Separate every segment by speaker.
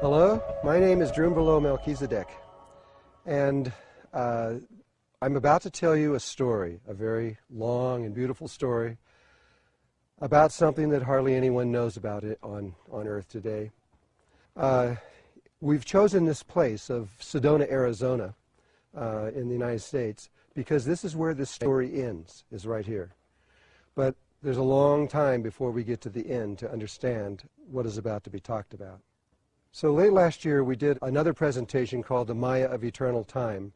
Speaker 1: Hello, my name is Drunvalo Melchizedek, and I'm about to tell you a story, a very long and beautiful story about something that hardly anyone knows about it on Earth today. We've chosen this place of Sedona, Arizona, in the United States, because this is where this story ends, is right here. But there's a long time before we get to the end to understand what is about to be talked about. So late last year we did another presentation called The Maya of Eternal Time.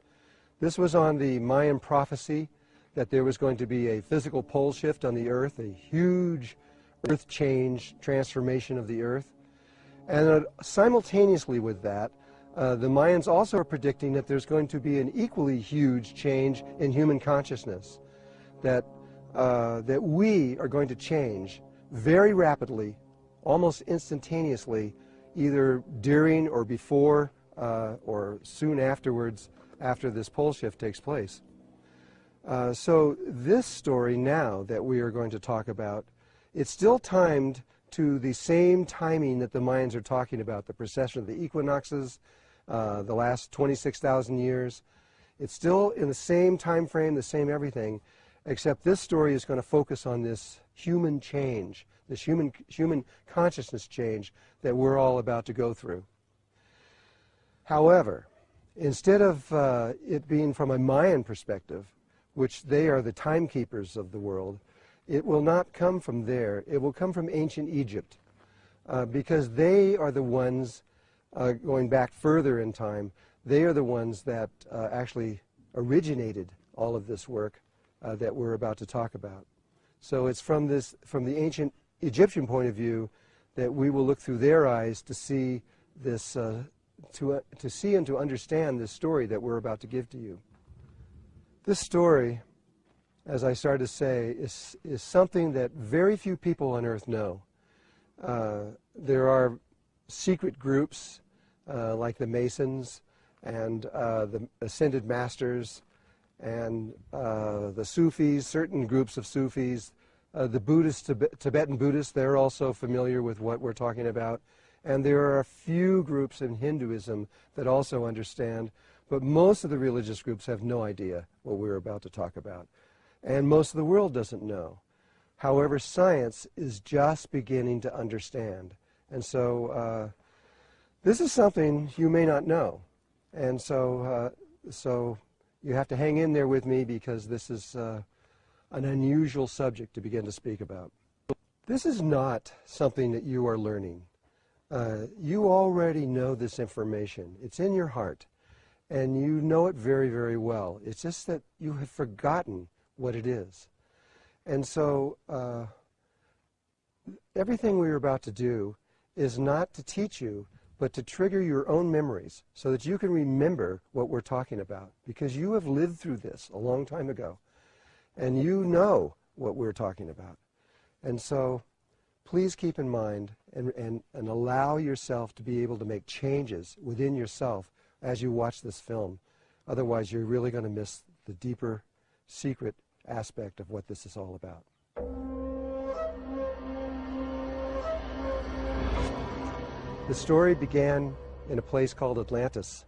Speaker 1: This was on the Mayan prophecy that there was going to be a physical pole shift on the Earth, a huge earth change, transformation of the Earth. And simultaneously with that, the Mayans also are predicting that there's going to be an equally huge change in human consciousness, that we are going to change very rapidly, almost instantaneously, either during or before or soon afterwards, after this pole shift takes place. So this story now that we are going to talk about, it's still timed to the same timing that the Mayans are talking about, the precession of the equinoxes, the last 26,000 years. It's still in the same time frame, the same everything, except this story is going to focus on this human change, this human consciousness change that we're all about to go through. However, instead of it being from a Mayan perspective, which they are the timekeepers of the world, it will not come from there. It will come from ancient Egypt, because they are the ones, going back further in time, they are the ones that actually originated all of this work that we're about to talk about. So it's from the ancient Egyptian point of view that we will look through their eyes to see this, to see and to understand this story that we're about to give to you. This story, as I started to say, is something that very few people on Earth know. There are secret groups like the Masons and the Ascended Masters and the Sufis, certain groups of Sufis, the Buddhists, Tibetan Buddhists, they're also familiar with what we're talking about. And there are a few groups in Hinduism that also understand, but most of the religious groups have no idea what we're about to talk about. And most of the world doesn't know. However, science is just beginning to understand. And so this is something you may not know. And so you have to hang in there with me, because this is an unusual subject to begin to speak about. This is not something that you are learning. You already know this information. It's in your heart, and you know it very, very well. It's just that you have forgotten what it is. And so everything we're about to do is not to teach you, but to trigger your own memories so that you can remember what we're talking about, because you have lived through this a long time ago, and you know what we're talking about. And so please keep in mind and allow yourself to be able to make changes within yourself as you watch this film. Otherwise, you're really going to miss the deeper, secret aspect of what this is all about. The story began in a place called Atlantis.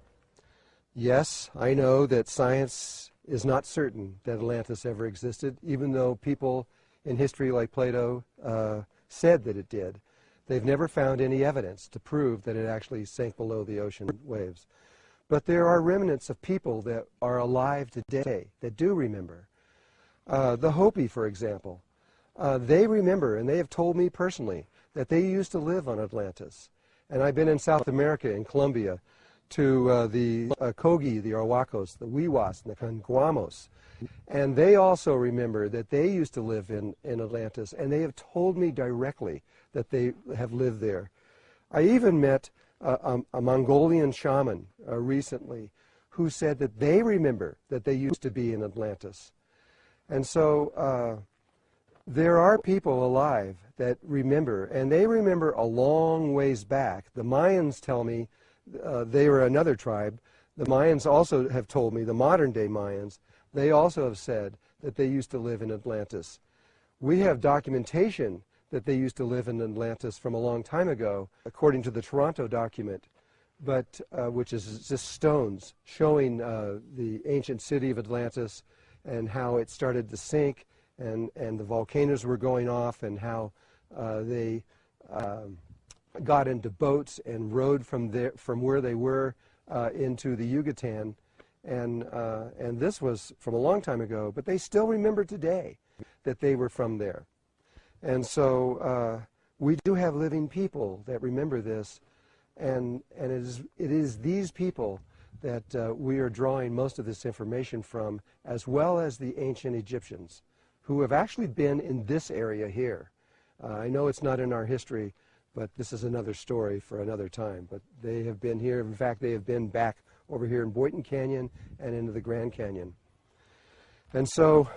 Speaker 1: Yes, I know that science is not certain that Atlantis ever existed, even though people in history like Plato said that it did. They've never found any evidence to prove that it actually sank below the ocean waves. But there are remnants of people that are alive today that do remember. The Hopi, for example, they remember, and they have told me personally, that they used to live on Atlantis. And I've been in South America, in Colombia, to the Kogi, the Arhuacos, the Wiwas, and the Canguamos. And they also remember that they used to live in Atlantis, and they have told me directly that they have lived there. I even met a Mongolian shaman recently who said that they remember that they used to be in Atlantis. And so there are people alive that remember, and they remember a long ways back. The Mayans tell me, they were another tribe. The Mayans also have told me, the modern day Mayans, they also have said that they used to live in Atlantis. We have documentation that they used to live in Atlantis from a long time ago, according to the Toronto document, but which is just stones showing the ancient city of Atlantis and how it started to sink, and the volcanoes were going off, and how they got into boats and rode from where they were into the Yucatan, and this was from a long time ago, but they still remember today that they were from there. And so we do have living people that remember this, and it is these people that we are drawing most of this information from, as well as the ancient Egyptians, who have actually been in this area here. I know it's not in our history, but this is another story for another time. But they have been here. In fact, they have been back over here in Boynton Canyon and into the Grand Canyon. And so,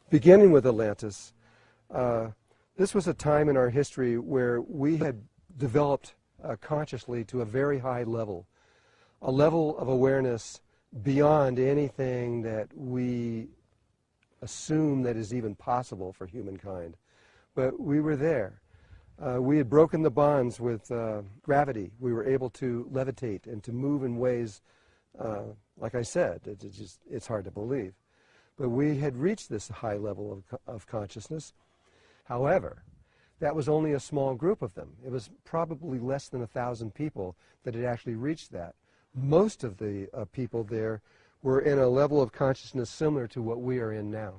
Speaker 1: beginning with Atlantis, this was a time in our history where we had developed consciously to a very high level, a level of awareness beyond anything that we assume that is even possible for humankind. But we were there. We had broken the bonds with gravity. We were able to levitate and to move in ways, like I said, it's hard to believe. But we had reached this high level of consciousness. However, that was only a small group of them. It was probably less than 1,000 people that had actually reached that. Most of the people there were in a level of consciousness similar to what we are in now.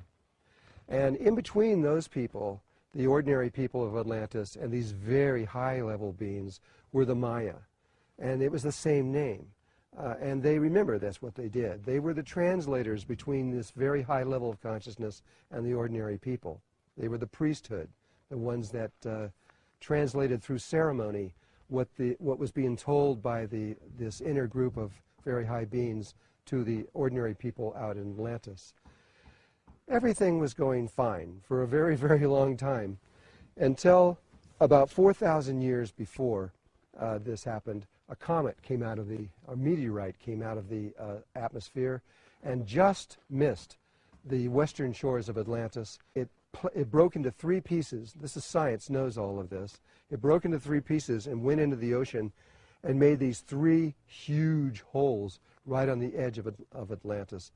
Speaker 1: And in between those people, the ordinary people of Atlantis and these very high-level beings were the Maya. And it was the same name. And they remember that's what they did. They were the translators between this very high level of consciousness and the ordinary people. They were the priesthood, the ones that translated through ceremony what was being told by this inner group of very high beings to the ordinary people out in Atlantis. Everything was going fine for a very, very long time, until about 4,000 years before this happened. A meteorite came out of the atmosphere and just missed the western shores of Atlantis. It broke into three pieces. This is science, knows all of this. It broke into three pieces and went into the ocean and made these three huge holes right on the edge of Atlantis.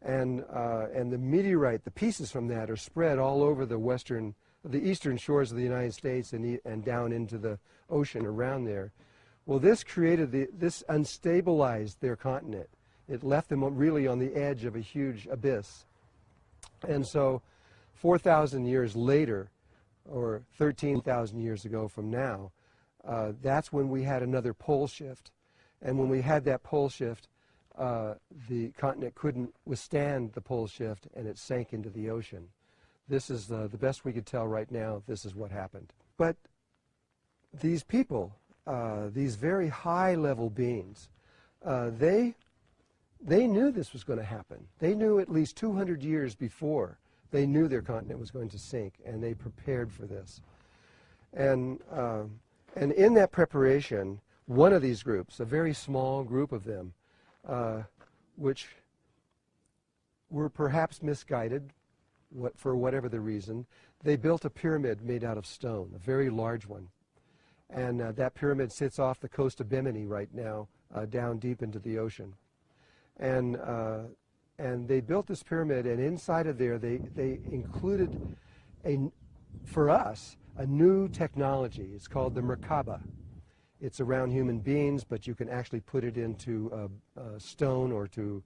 Speaker 1: And the meteorite, the pieces from that, are spread all over the eastern shores of the United States and down into the ocean around there. Well, this unstabilized their continent. It left them really on the edge of a huge abyss. And so 4,000 years later, or 13,000 years ago from now, that's when we had another pole shift. And when we had that pole shift, the continent couldn't withstand the pole shift, and it sank into the ocean. This is the best we could tell right now. This is what happened. But these people, these very high-level beings, they knew this was going to happen. They knew at least 200 years before. They knew their continent was going to sink, and they prepared for this. And in that preparation, one of these groups, a very small group of them, which were perhaps misguided for whatever the reason, they built a pyramid made out of stone, a very large one. And that pyramid sits off the coast of Bimini right now, down deep into the ocean. And they built this pyramid, and inside of there they included, for us, a new technology. It's called the Merkaba. It's around human beings, but you can actually put it into stone or to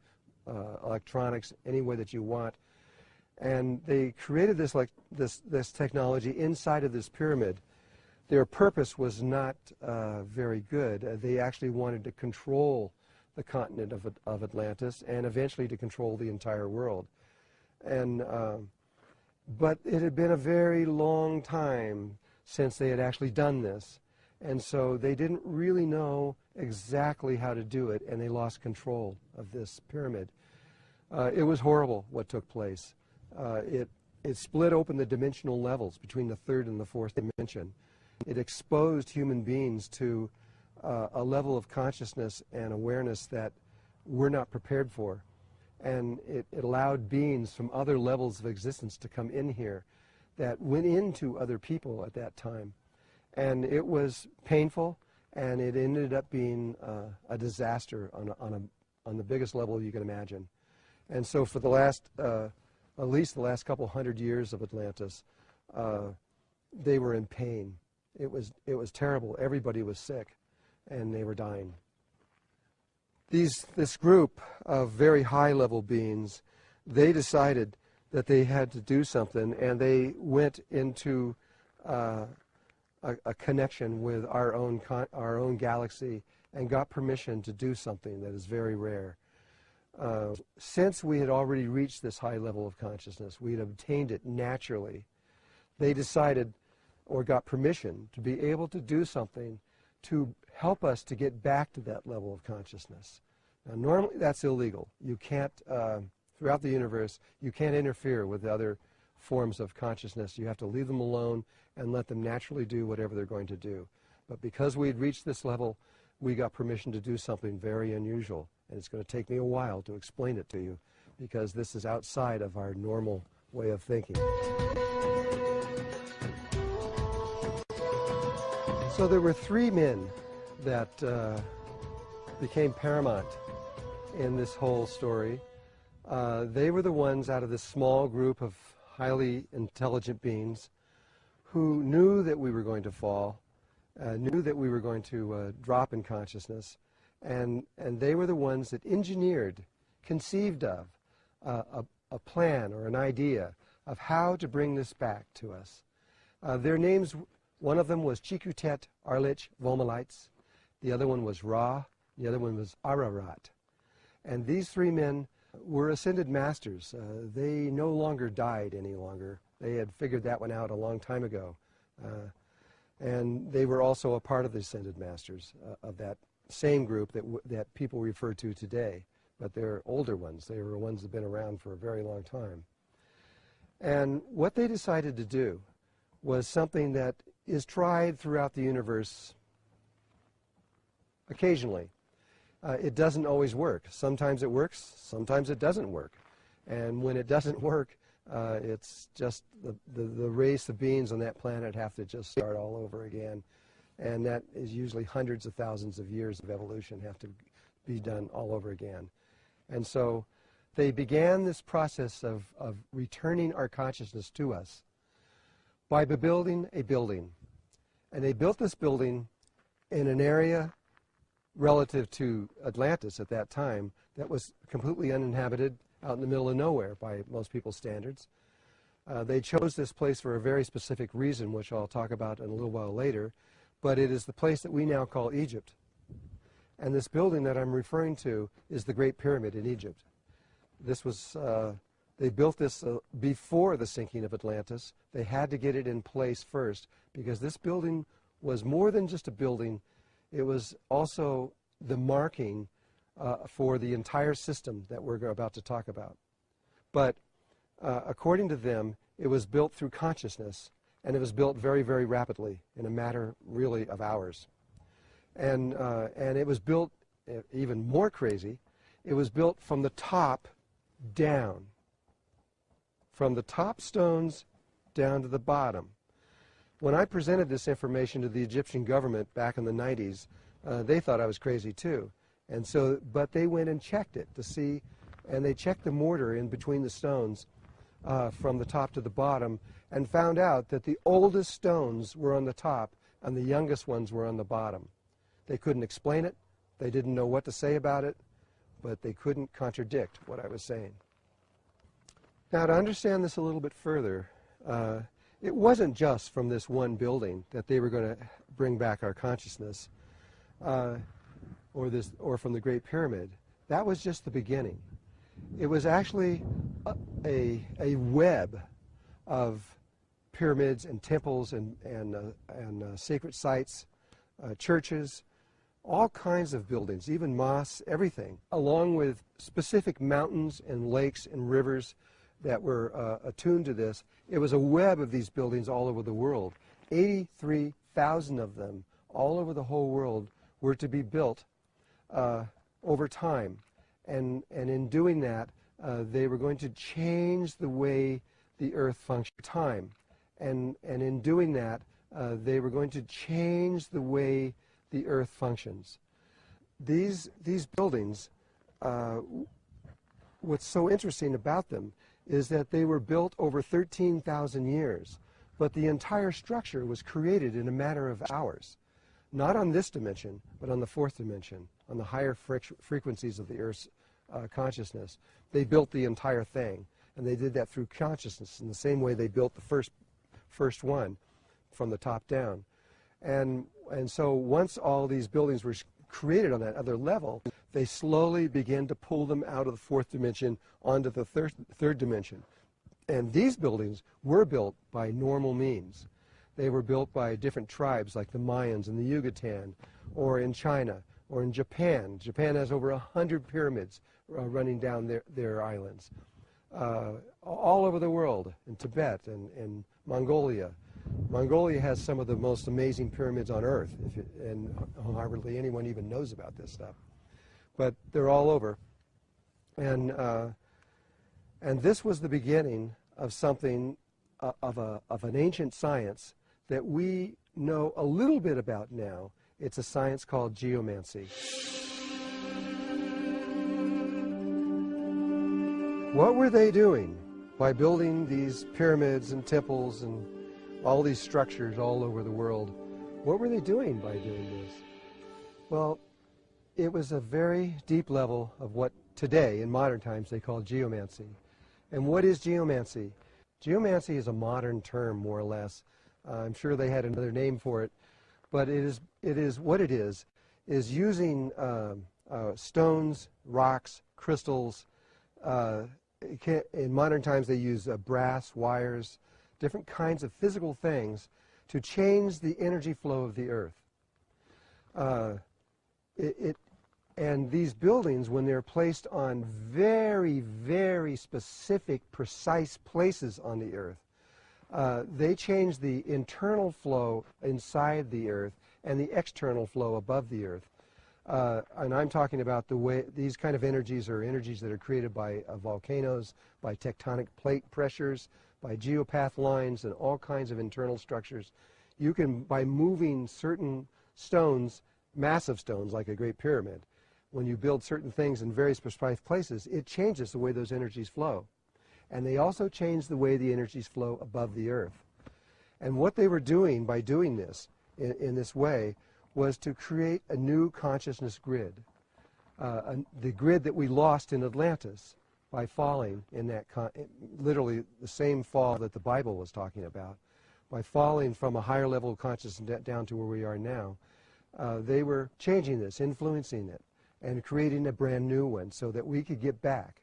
Speaker 1: electronics, any way that you want. And they created this technology inside of this pyramid. Their purpose was not very good. They actually wanted to control the continent of Atlantis and eventually to control the entire world. But it had been a very long time since they had actually done this. And so they didn't really know exactly how to do it, and they lost control of this pyramid. It was horrible what took place. It split open the dimensional levels between the third and the fourth dimension. It exposed human beings to a level of consciousness and awareness that we're not prepared for. And it allowed beings from other levels of existence to come in here that went into other people at that time. And it was painful, and it ended up being a disaster on the biggest level you can imagine. And so for the last, at least the last couple hundred years of Atlantis, they were in pain. It was terrible. Everybody was sick, and they were dying. This group of very high-level beings, they decided that they had to do something, and they went into a connection with our own galaxy and got permission to do something that is very rare. Since we had already reached this high level of consciousness, we had obtained it naturally, they decided or got permission to be able to do something to help us to get back to that level of consciousness. Now, normally that's illegal. You can't, throughout the universe, you can't interfere with other forms of consciousness. You have to leave them alone and let them naturally do whatever they're going to do. But because we had reached this level, we got permission to do something very unusual. And it's going to take me a while to explain it to you, because this is outside of our normal way of thinking. So there were three men that became paramount in this whole story. They were the ones out of this small group of highly intelligent beings who knew that we were going to fall, knew that we were going to drop in consciousness, and they were the ones that engineered, conceived of a plan or an idea of how to bring this back to us. Their names, one of them was Chikutet Arlich Vomalites, the other one was Ra, the other one was Ararat. And these three men were ascended masters. They no longer died any longer. They had figured that one out a long time ago. And they were also a part of the ascended masters of that same group that people refer to today. But they're older ones. They were ones that have been around for a very long time. And what they decided to do was something that is tried throughout the universe occasionally. It doesn't always work. Sometimes it works, sometimes it doesn't work. And when it doesn't work, it's just the race of beings on that planet have to just start all over again. And that is usually hundreds of thousands of years of evolution have to be done all over again. And so they began this process of returning our consciousness to us by building a building. And they built this building in an area relative to Atlantis at that time that was completely uninhabited, out in the middle of nowhere by most people's standards. They chose this place for a very specific reason, which I'll talk about in a little while later, but it is the place that we now call Egypt. And this building that I'm referring to is the Great Pyramid in Egypt. This was, they built this before the sinking of Atlantis. They had to get it in place first, because this building was more than just a building. It was also the marking for the entire system that we're about to talk about. But according to them, it was built through consciousness, and it was built very, very rapidly in a matter really of hours. And it was built even more crazy. It was built from the top down, from the top stones down to the bottom. When I presented this information to the Egyptian government back in the 90s, they thought I was crazy too. And so, but they went and checked it to see, and they checked the mortar in between the stones from the top to the bottom, and found out that the oldest stones were on the top and the youngest ones were on the bottom. They couldn't explain it, they didn't know what to say about it, but they couldn't contradict what I was saying. Now, to understand this a little bit further, it wasn't just from this one building that they were going to bring back our consciousness, or from the Great Pyramid. That was just the beginning. It was actually a web of pyramids and temples and sacred sites, churches, all kinds of buildings, even mosques, everything, along with specific mountains and lakes and rivers that were attuned to this. It was a web of these buildings all over the world. 83,000 of them all over the whole world were to be built over time. And in doing that, they were going to change the way the earth functioned time. And in doing that, they were going to change the way the earth functions. These buildings, what's so interesting about them is that they were built over 13,000 years, but the entire structure was created in a matter of hours. Not on this dimension, but on the fourth dimension, on the higher frequencies of the Earth's consciousness. They built the entire thing, and they did that through consciousness in the same way they built the first one from the top down. And so once all these buildings were created on that other level, they slowly began to pull them out of the fourth dimension onto the third dimension. And these buildings were built by normal means. They were built by different tribes like the Mayans and the Yucatan, or in China, or in Japan. Japan has over 100 pyramids running down their islands. All over the world, in Tibet and Mongolia. Mongolia has some of the most amazing pyramids on Earth, and hardly anyone even knows about this stuff. But they're all over. And this was the beginning of something, of an ancient science that we know a little bit about now. It's a science called geomancy. What were they doing by building these pyramids and temples and all these structures all over the world? What were they doing by doing this? Well, it was a very deep level of what today, in modern times, they call geomancy. And what is geomancy? Geomancy is a modern term, more or less. I'm sure they had another name for it, but it is what it is using stones, rocks, crystals. In modern times, they use brass, wires, different kinds of physical things to change the energy flow of the earth. And these buildings, when they're placed on very, very specific, precise places on the earth, they change the internal flow inside the earth and the external flow above the earth. And I'm talking about the way these kind of energies are energies that are created by volcanoes, by tectonic plate pressures, by geopath lines, and all kinds of internal structures. You can, by moving certain stones, massive stones like a great pyramid, when you build certain things in very precise places, it changes the way those energies flow. And they also change the way the energies flow above the earth. And what they were doing by doing this in this way was to create a new consciousness grid, the grid that we lost in Atlantis by falling in that, literally the same fall that the Bible was talking about. By falling from a higher level of consciousness down to where we are now, they were changing this, influencing it, and creating a brand new one so that we could get back.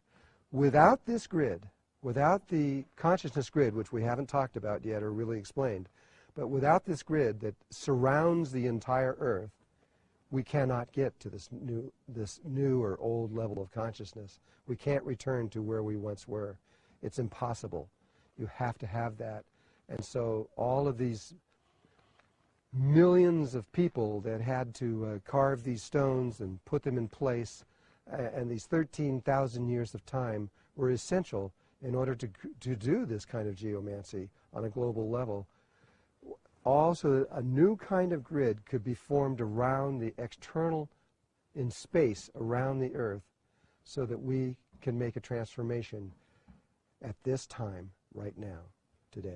Speaker 1: Without this grid, without the consciousness grid, which we haven't talked about yet or really explained, but without this grid that surrounds the entire earth, we cannot get to this new or old level of consciousness. We can't return to where we once were. It's impossible. You have to have that. And so all of these millions of people that had to carve these stones and put them in place, and these 13,000 years of time were essential in order to do this kind of geomancy on a global level. Also, a new kind of grid could be formed around the external, in space around the earth, so that we can make a transformation at this time, right now, today.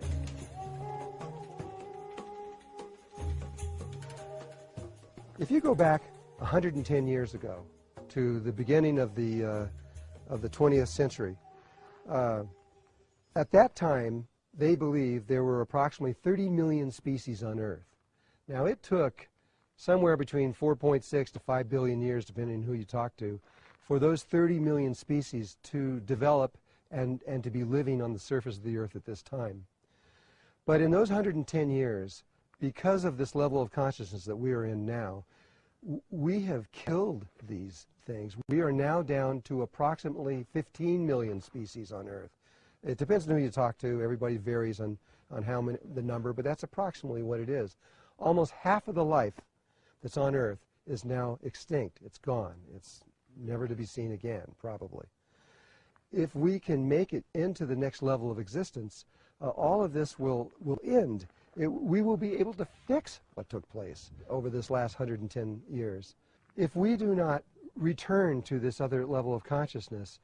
Speaker 1: If you go back 110 years ago to the beginning of the 20th century, at that time, they believed there were approximately 30 million species on Earth. Now, it took somewhere between 4.6 to 5 billion years, depending on who you talk to, for those 30 million species to develop and to be living on the surface of the Earth at this time. But in those 110 years, because of this level of consciousness that we are in now, we have killed these things. We are now down to approximately 15 million species on Earth. It depends on who you talk to. Everybody varies on how many, the number, but that's approximately what it is. Almost half of the life that's on Earth is now extinct. It's gone. It's never to be seen again, probably. If we can make it into the next level of existence, all of this will end, We will be able to fix what took place over this last 110 years. If we do not return to this other level of consciousness,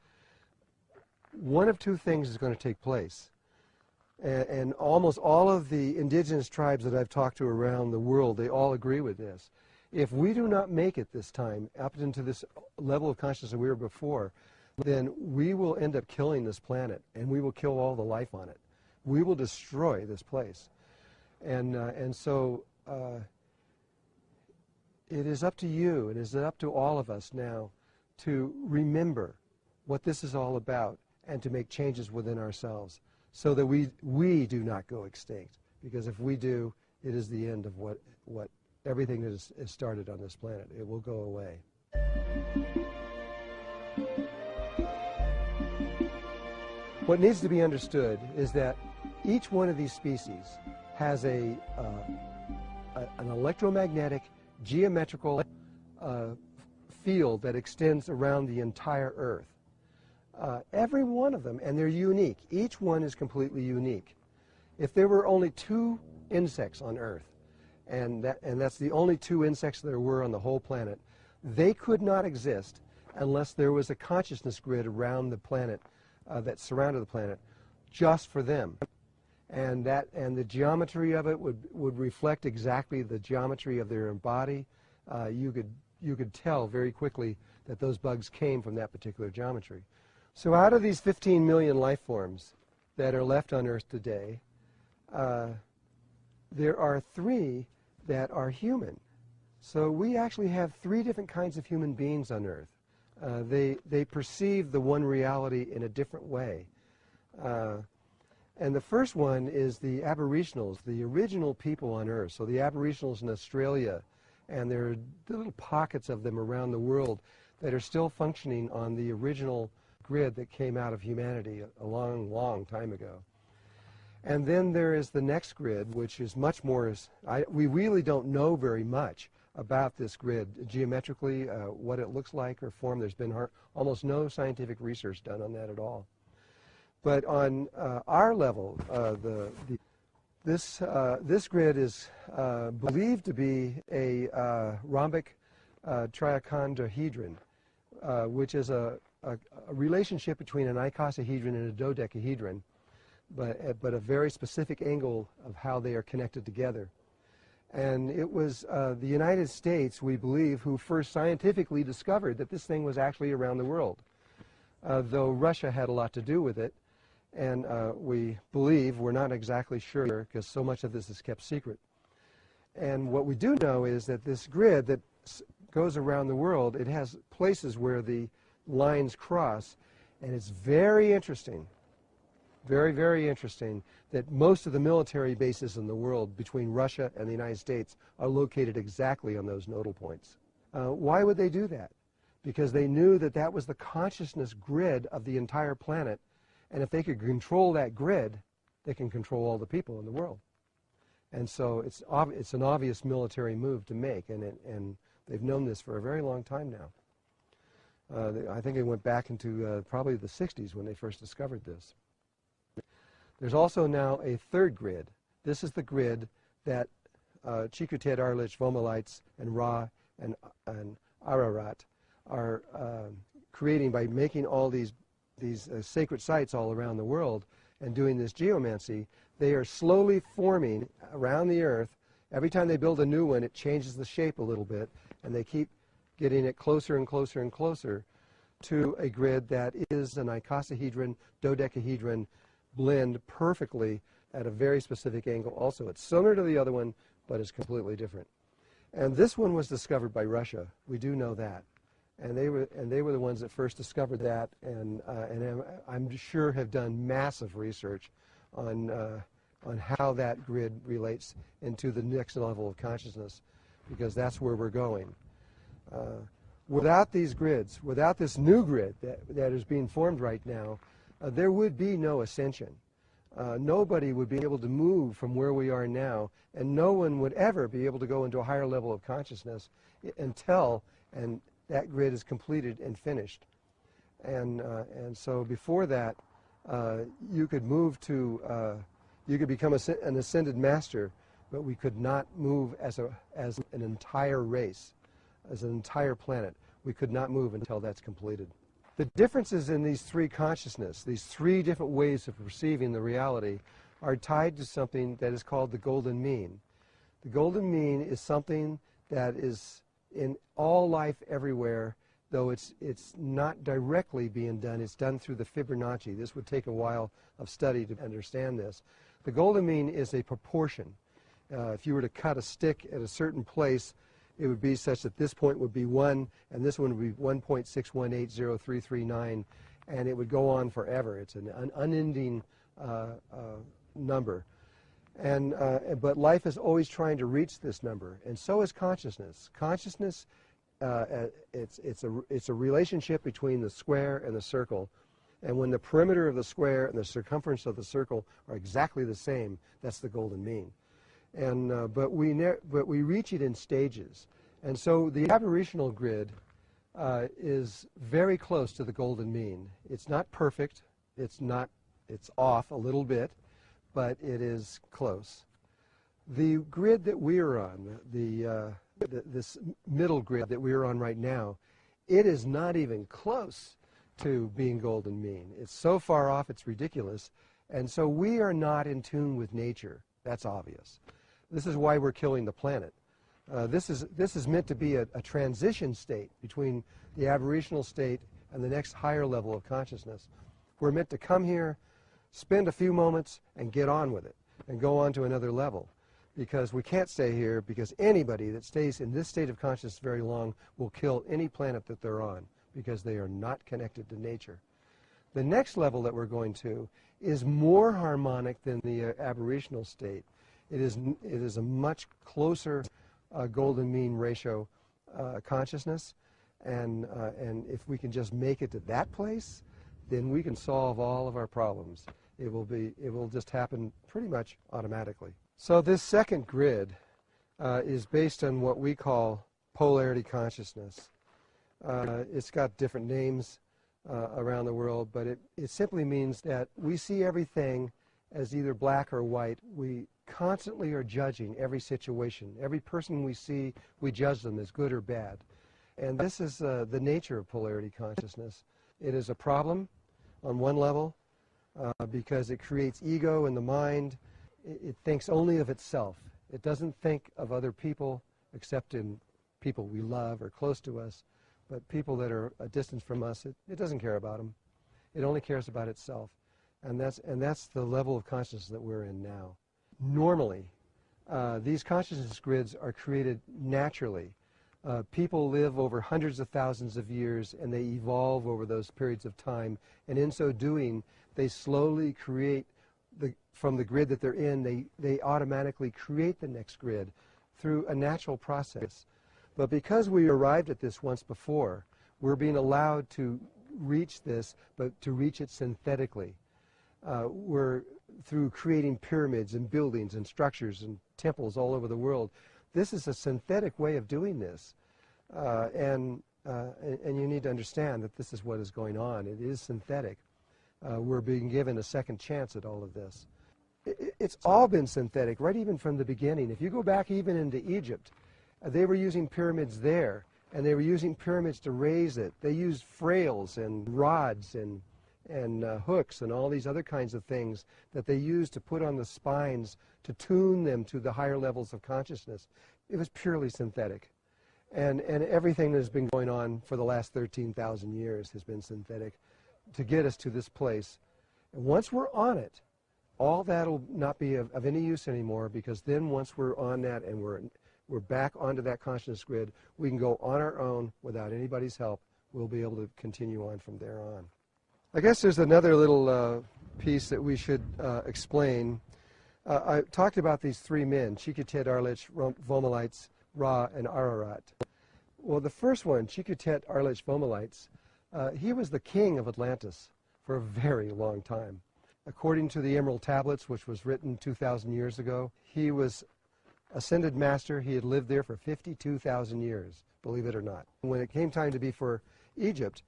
Speaker 1: one of two things is going to take place. And almost all of the indigenous tribes that I've talked to around the world, they all agree with this. If we do not make it this time up into this level of consciousness that we were before, then we will end up killing this planet, and we will kill all the life on it. We will destroy this place. And so it is up to you, it is up to all of us now to remember what this is all about and to make changes within ourselves so that we do not go extinct. Because if we do, it is the end of what everything that is started on this planet. It will go away. What needs to be understood is that each one of these species has an electromagnetic, geometrical field that extends around the entire Earth. Every one of them, and they're unique. Each one is completely unique. If there were only 2 insects on Earth, and that's the only 2 insects there were on the whole planet, they could not exist unless there was a consciousness grid around the planet that surrounded the planet just for them. And the geometry of it would reflect exactly the geometry of their body. You could tell very quickly that those bugs came from that particular geometry. So out of these 15 million life forms that are left on Earth today, there are 3 that are human. So we actually have 3 different kinds of human beings on Earth. They perceive the one reality in a different way. And the first one is the Aboriginals, the original people on Earth. So the Aboriginals in Australia, and there are little pockets of them around the world that are still functioning on the original grid that came out of humanity a long, long time ago. And then there is the next grid, which is much more, we really don't know very much about this grid geometrically, what it looks like or form. There's been almost no scientific research done on that at all. But on our level, this grid is believed to be a rhombic triacondohedron, which is a relationship between an icosahedron and a dodecahedron, but a very specific angle of how they are connected together. And it was the United States, we believe, who first scientifically discovered that this thing was actually around the world, though Russia had a lot to do with it. And we believe, we're not exactly sure because so much of this is kept secret. And what we do know is that this grid that goes around the world, it has places where the lines cross, and it's very interesting, very, very interesting, that most of the military bases in the world between Russia and the United States are located exactly on those nodal points. Why would they do that? Because they knew that that was the consciousness grid of the entire planet, and if they could control that grid, they can control all the people in the world. And so it's an obvious military move to make, and they've known this for a very long time now. I think it went back into probably the 60s when they first discovered this. There's also now a third grid. This is the grid that Chikutet, Arlich, Vomalites, and Ra and Ararat are creating by making all these sacred sites all around the world and doing this geomancy. They are slowly forming around the Earth. Every time they build a new one, it changes the shape a little bit, and they keep getting it closer and closer and closer to a grid that is an icosahedron, dodecahedron blend perfectly at a very specific angle. Also, it's similar to the other one, but it's completely different. And this one was discovered by Russia. We do know that. And they were the ones that first discovered that, and I'm sure have done massive research on how that grid relates into the next level of consciousness, because that's where we're going. Without these grids, without this new grid that is being formed right now, there would be no ascension. Nobody would be able to move from where we are now, and no one would ever be able to go into a higher level of consciousness until that grid is completed and finished. And so before that, you could move to You could become an ascended master, but we could not move as an entire race, as an entire planet. We could not move until that's completed. The differences in these three consciousness, these three different ways of perceiving the reality, are tied to something that is called the golden mean. The golden mean is something that is in all life everywhere, though it's not directly being done. It's done through the Fibonacci. This would take a while of study to understand this. The golden mean is a proportion. If you were to cut a stick at a certain place, it would be such that this point would be 1, and this one would be 1.6180339, and it would go on forever. It's an unending number. But life is always trying to reach this number, and so is consciousness. Consciousness, it's a relationship between the square and the circle, and when the perimeter of the square and the circumference of the circle are exactly the same, that's the golden mean. And but we reach it in stages, and so the aberrational grid is very close to the golden mean. It's not perfect. It's off a little bit, but it is close. The grid that we are on, this middle grid that we are on right now, it is not even close to being golden mean. It's so far off, it's ridiculous. And so we are not in tune with nature. That's obvious. This is why we're killing the planet. This is meant to be a transition state between the aberrational state and the next higher level of consciousness. We're meant to come here, spend a few moments, and get on with it, and go on to another level. Because we can't stay here, because anybody that stays in this state of consciousness very long will kill any planet that they're on, because they are not connected to nature. The next level that we're going to is more harmonic than the aberrational state. It is a much closer golden mean ratio consciousness, and if we can just make it to that place, then we can solve all of our problems. It will just happen pretty much automatically. So this second grid is based on what we call polarity consciousness. It's got different names around the world, but it simply means that we see everything as either black or white. We constantly are judging every situation. Every person we see, we judge them as good or bad. And this is the nature of polarity consciousness. It is a problem on one level because it creates ego in the mind. It thinks only of itself. It doesn't think of other people except in people we love or close to us. But people that are a distance from us, it doesn't care about them. It only cares about itself. And that's the level of consciousness that we're in now. Normally, these consciousness grids are created naturally. People live over hundreds of thousands of years, and they evolve over those periods of time. And in so doing, they slowly create, from the grid that they're in, they automatically create the next grid through a natural process. But because we arrived at this once before, we're being allowed to reach this, but to reach it synthetically. We're through creating pyramids and buildings and structures and temples all over the world. This is a synthetic way of doing this. And you need to understand that this is what is going on. It is synthetic. We're being given a second chance at all of this. It's all been synthetic, right even from the beginning. If you go back even into Egypt, they were using pyramids there, and they were using pyramids to raise it. They used frails and rods and hooks and all these other kinds of things that they used to put on the spines to tune them to the higher levels of consciousness. It was purely synthetic. And everything that has been going on for the last 13,000 years has been synthetic to get us to this place. And once we're on it, all that will not be of any use anymore, because then once we're on that and we're back onto that consciousness grid, we can go on our own without anybody's help. We'll be able to continue on from there on. I guess there's another little piece that we should explain. I talked about these three men, Chikutet, Arlich, Vomalites, Ra, and Ararat. Well, the first one, Chikutet, Arlich, Vomalites, he was the king of Atlantis for a very long time. According to the Emerald Tablets, which was written 2,000 years ago, he was ascended master. He had lived there for 52,000 years, believe it or not. When it came time to be for Egypt,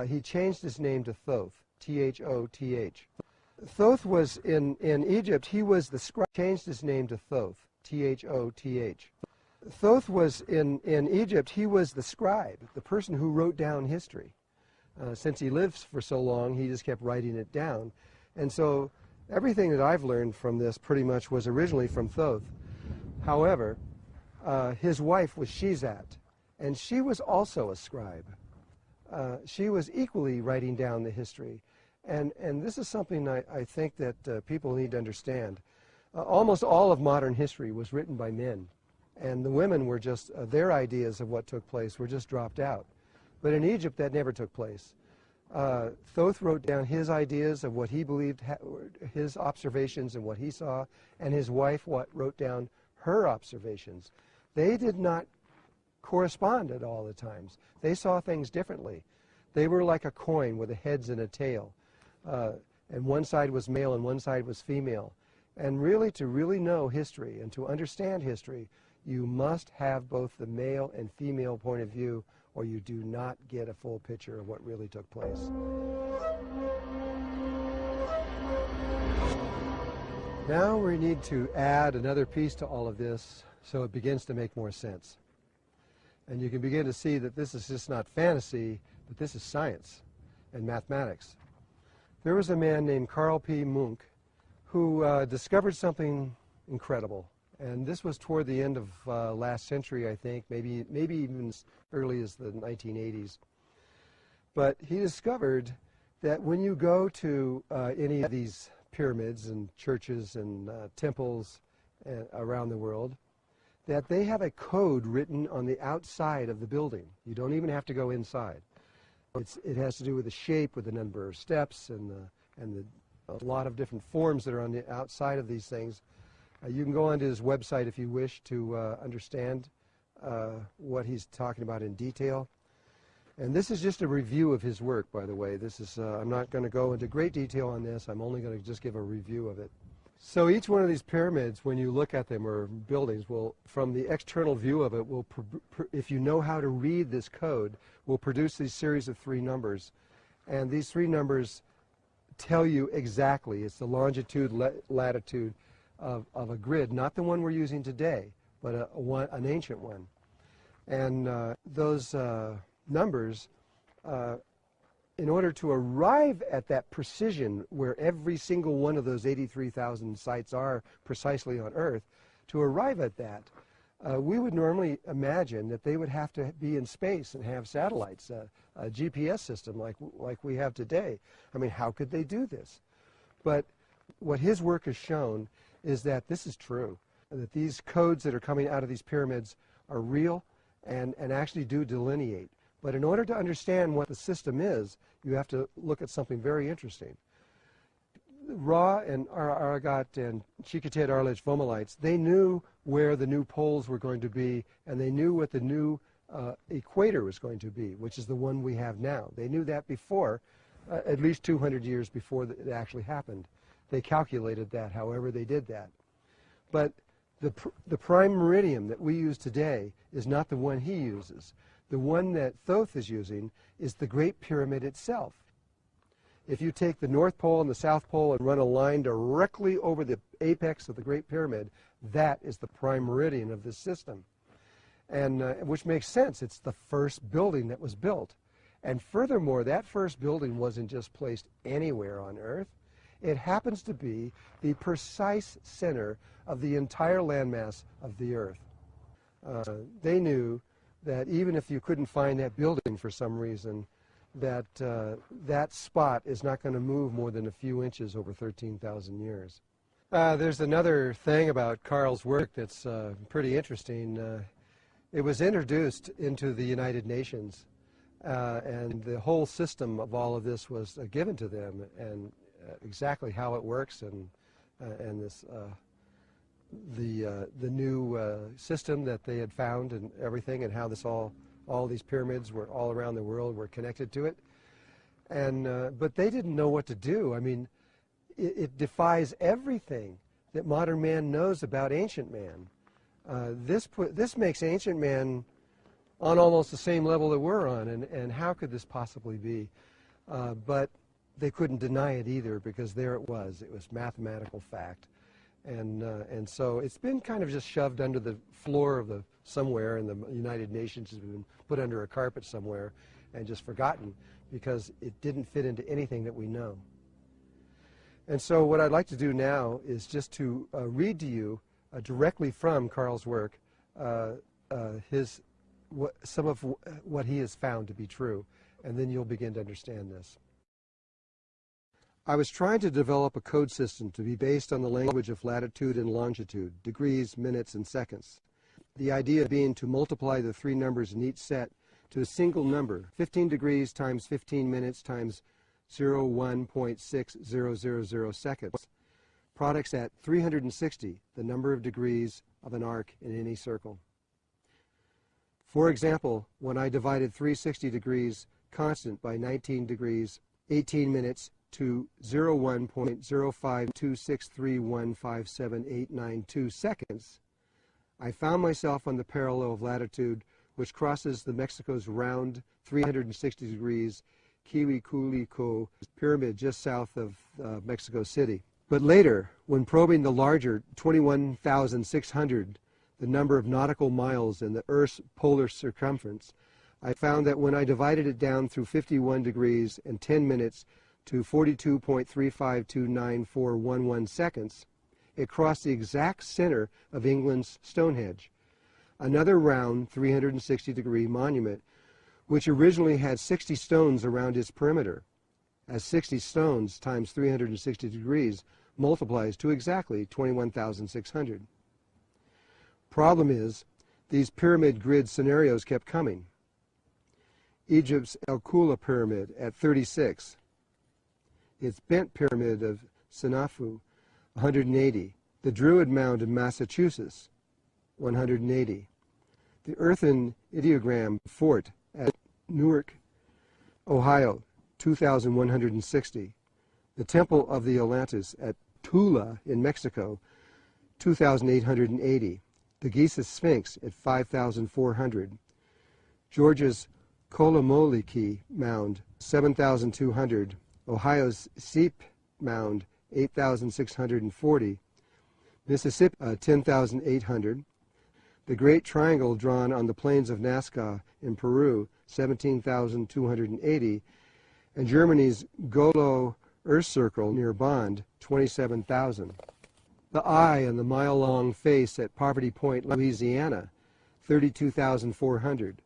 Speaker 1: he changed his name to Thoth, T-H-O-T-H. Thoth was in Egypt, he was the scribe, changed his name to Thoth, Thoth. Thoth was in Egypt, he was the scribe, the person who wrote down history. Since he lived for so long, he just kept writing it down. And so everything that I've learned from this pretty much was originally from Thoth. However, his wife was Shizat, and she was also a scribe. She was equally writing down the history. And this is something I think that people need to understand. Almost all of modern history was written by men. And the women were just, their ideas of what took place were just dropped out. But in Egypt, that never took place. Thoth wrote down his ideas of what he believed, his observations and what he saw, and his wife wrote down her observations. They did not correspond at all the times. They saw things differently. They were like a coin with a heads and a tail. And one side was male and one side was female. And really, to really know history and to understand history, you must have both the male and female point of view, or you do not get a full picture of what really took place. Now we need to add another piece to all of this so it begins to make more sense. And you can begin to see that this is just not fantasy, but this is science and mathematics. There was a man named Carl P. Munk who discovered something incredible. And this was toward the end of last century, I think, maybe even as early as the 1980s. But he discovered that when you go to any of these pyramids and churches and temples around the world, that they have a code written on the outside of the building. You don't even have to go inside. It has to do with the shape, with the number of steps, and a lot of different forms that are on the outside of these things. You can go onto his website if you wish to understand what he's talking about in detail. And this is just a review of his work, by the way. This is, I'm not going to go into great detail on this. I'm only going to just give a review of it. So each one of these pyramids, when you look at them, or buildings, will, from the external view of it, will, if you know how to read this code, will produce these series of 3 numbers. And these 3 numbers tell you exactly, it's the longitude, latitude of a grid, not the one we're using today, but an ancient one. And those numbers, in order to arrive at that precision where every single one of those 83,000 sites are precisely on Earth, to arrive at that, we would normally imagine that they would have to be in space and have satellites, a GPS system like we have today. I mean, how could they do this? But what his work has shown is that this is true, that these codes that are coming out of these pyramids are real and actually do delineate. But in order to understand what the system is, you have to look at something very interesting. Ra and Aragat and Chikatet Arlich Vomalites, they knew where the new poles were going to be, and they knew what the new equator was going to be, which is the one we have now. They knew that before, at least 200 years before it actually happened. They calculated that, however they did that. But the prime meridian that we use today is not the one he uses. The one that Thoth is using is the Great Pyramid itself. If you take the North Pole and the South Pole and run a line directly over the apex of the Great Pyramid, that is the prime meridian of this system. And which makes sense. It's the first building that was built. And furthermore, that first building wasn't just placed anywhere on Earth. It happens to be the precise center of the entire landmass of the Earth. They knew that even if you couldn't find that building for some reason, that that spot is not going to move more than a few inches over 13,000 years. There's another thing about Carl's work that's pretty interesting. It was introduced into the United Nations, and the whole system of all of this was given to them, and exactly how it works, and this the new system that they had found and everything, and how this all these pyramids were all around the world were connected to it. And but they didn't know what to do. I mean, it defies everything that modern man knows about ancient man. This makes ancient man on almost the same level that we're on, and how could this possibly be? But they couldn't deny it either, because there it was. It was mathematical fact. And so it's been kind of just shoved under the floor of the somewhere, and the United Nations has been put under a carpet somewhere and just forgotten, because it didn't fit into anything that we know. And so what I'd like to do now is just to read to you directly from Carl's work some of what he has found to be true, and then you'll begin to understand this. I was trying to develop a code system to be based on the language of latitude and longitude, degrees, minutes, and seconds. The idea being to multiply the three numbers in each set to a single number, 15 degrees times 15 minutes times 01.6000 seconds. Products at 360, the number of degrees of an arc in any circle. For example, when I divided 360 degrees constant by 19 degrees, 18 minutes to 01.05263157892 seconds, I found myself on the parallel of latitude, which crosses the Mexico's round 360 degrees Quihuiculico pyramid just south of Mexico City. But later, when probing the larger 21,600, the number of nautical miles in the Earth's polar circumference, I found that when I divided it down through 51 degrees and 10 minutes to 42.3529411 seconds, it crossed the exact center of England's Stonehenge, another round 360-degree monument, which originally had 60 stones around its perimeter, as 60 stones times 360 degrees multiplies to exactly 21,600. Problem is, these pyramid grid scenarios kept coming. Egypt's El Kula pyramid at 36, its bent pyramid of Sinafu, 180, the Druid Mound in Massachusetts, 180, the earthen ideogram fort at Newark, Ohio, 2,160, the Temple of the Atlantis at Tula in Mexico, 2,880, the Giza Sphinx at 5,400, Georgia's Kolomoliki Mound, 7,200, Ohio's Seep Mound, 8,640, Mississippi, 10,800, the Great Triangle drawn on the plains of Nazca in Peru, 17,280, and Germany's Golo Earth Circle near Bond, 27,000. The eye and the mile-long face at Poverty Point, Louisiana, 32,400.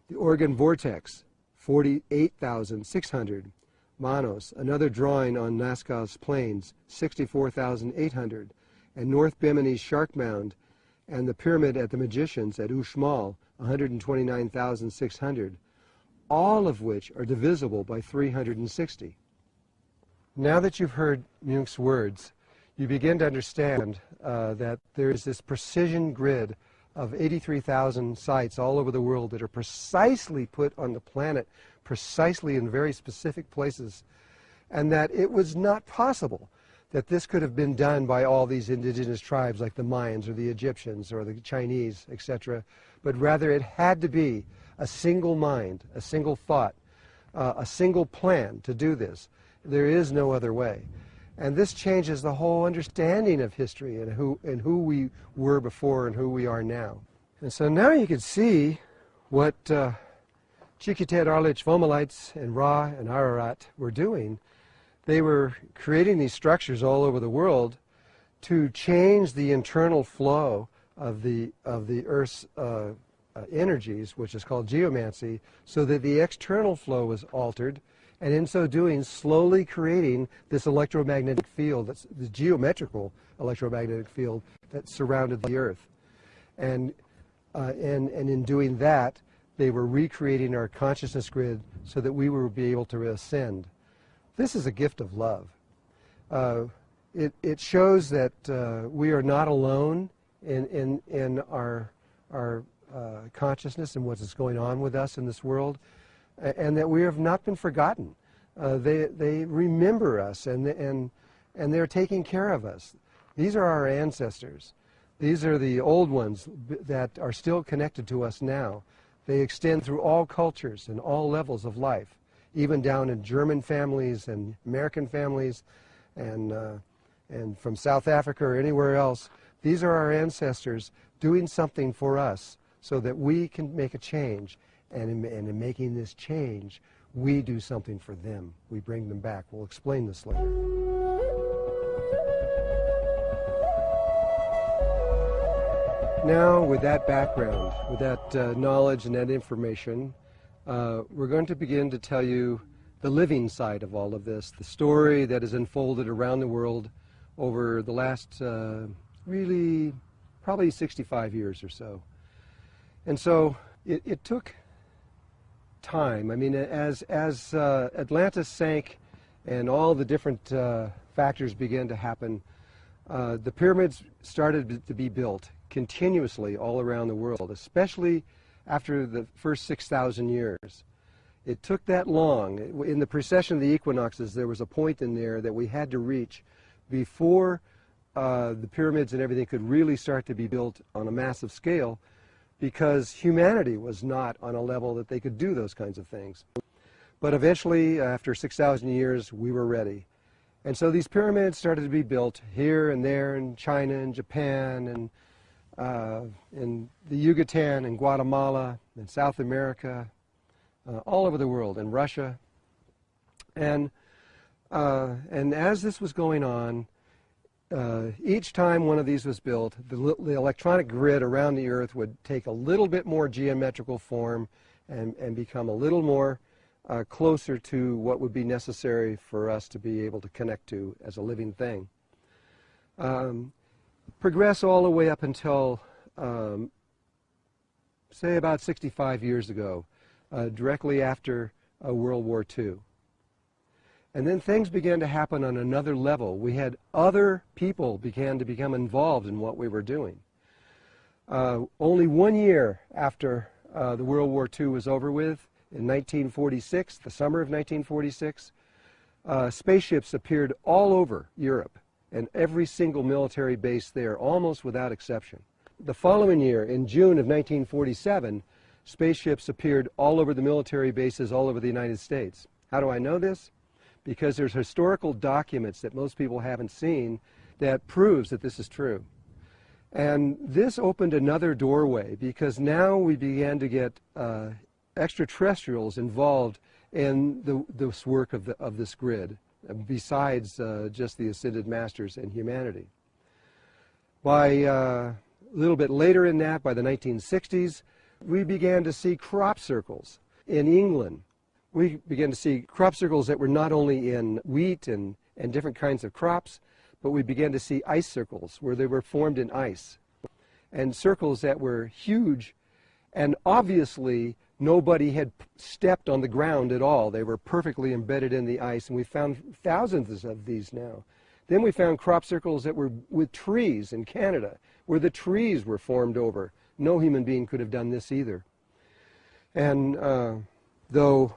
Speaker 1: The Oregon Vortex, 48,600. Manos, another drawing on Nazca's plains, 64,800. And North Bimini's Shark Mound, and the pyramid at the Magicians at Uxmal, 129,600, all of which are divisible by 360. Now that you've heard Munch's words, you begin to understand that there is this precision grid of 83,000 sites all over the world that are precisely put on the planet, precisely in very specific places, and that it was not possible that this could have been done by all these indigenous tribes like the Mayans or the Egyptians or the Chinese, etc., but rather it had to be a single mind, a single thought, a single plan to do this. There is no other way. And this changes the whole understanding of history and who we were before and who we are now. And so now you can see what Chikitet, Arlich, Vomalites, and Ra and Ararat were doing. They were creating these structures all over the world to change the internal flow of the Earth's energies, which is called geomancy, so that the external flow was altered, and in so doing, slowly creating this electromagnetic field, that's the geometrical electromagnetic field that surrounded the Earth. And in doing that, they were recreating our consciousness grid so that we would be able to ascend. This is a gift of love. It shows that we are not alone in our consciousness and what is going on with us in this world, and that we have not been forgotten. They remember us, and they're taking care of us. These are our ancestors. These are the old ones that are still connected to us now. They extend through all cultures and all levels of life. even down in German families and American families and from South Africa or anywhere else. These are our ancestors doing something for us so that we can make a change. And in making this change, we do something for them. We bring them back. We'll explain this later. Now, with that background, with that knowledge and that information, we're going to begin to tell you the living side of all of this, the story that has unfolded around the world over the last, really, probably 65 years or so. And so it took time. I mean, as Atlantis sank and all the different factors began to happen, the pyramids started to be built continuously all around the world, especially after the first 6,000 years. It took that long. In the precession of the equinoxes, there was a point in there that we had to reach before the pyramids and everything could really start to be built on a massive scale, because humanity was not on a level that they could do those kinds of things. But eventually, after 6,000 years, we were ready. And so these pyramids started to be built here and there in China and Japan and in the Yucatan and Guatemala and South America, all over the world, in Russia. And as this was going on, each time one of these was built, the electronic grid around the Earth would take a little bit more geometrical form and become a little more closer to what would be necessary for us to be able to connect to as a living thing. Progress all the way up until, say, about 65 years ago, directly after World War II. And then things began to happen on another level. We had other people began to become involved in what we were doing. Only 1 year after the World War II was over with, in 1946, the summer of 1946, spaceships appeared all over Europe and every single military base there, almost without exception. The following year, in June of 1947, spaceships appeared all over the military bases all over the United States. How do I know this? Because there's historical documents that most people haven't seen that proves that this is true. And this opened another doorway, because now we began to get extraterrestrials involved in this work of this grid, besides just the ascended masters and humanity. By a little bit later in that, by the 1960s, we began to see crop circles in England. We began to see crop circles that were not only in wheat and different kinds of crops, but we began to see ice circles where they were formed in ice, and circles that were huge, and obviously nobody had stepped on the ground at all. They were perfectly embedded in the ice, and we found thousands of these now. Then we found crop circles that were with trees in Canada, where the trees were formed over. No human being could have done this either. And though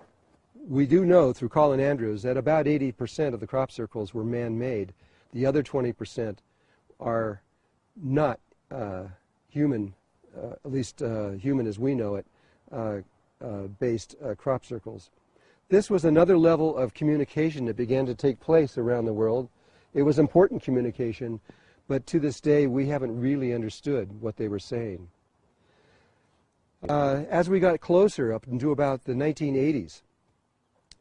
Speaker 1: we do know through Colin Andrews that about 80% of the crop circles were man-made, the other 20% are not human, at least human as we know it, based crop circles. This was another level of communication that began to take place around the world. It was important communication, but to this day we haven't really understood what they were saying. As we got closer up into about the 1980s,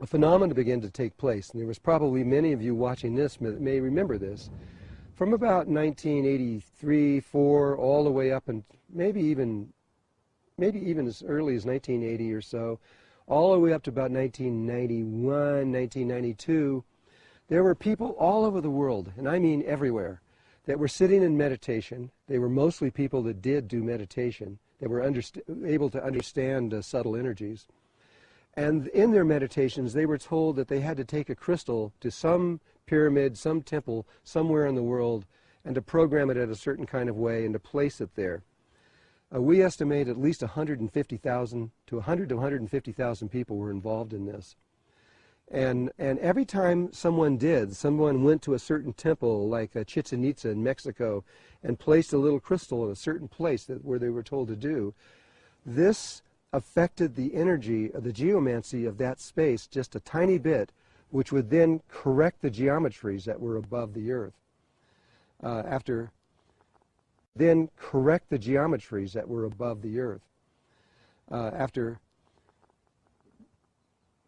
Speaker 1: a phenomenon began to take place, and there was probably many of you watching this that may remember this. From about 1983, 4, all the way up, and maybe even as early as 1980 or so, all the way up to about 1991, 1992, there were people all over the world, and I mean everywhere, that were sitting in meditation. They were mostly people that did do meditation. They were able to understand subtle energies. And in their meditations, they were told that they had to take a crystal to some pyramid, some temple, somewhere in the world, and to program it in a certain kind of way and to place it there. We estimate at least 150,000 to 150,000 people were involved in this. And every time someone went to a certain temple, like Chichen Itza in Mexico, and placed a little crystal in a certain place where they were told to do, this affected the energy of the geomancy of that space just a tiny bit, which would then correct the geometries that were above the earth. After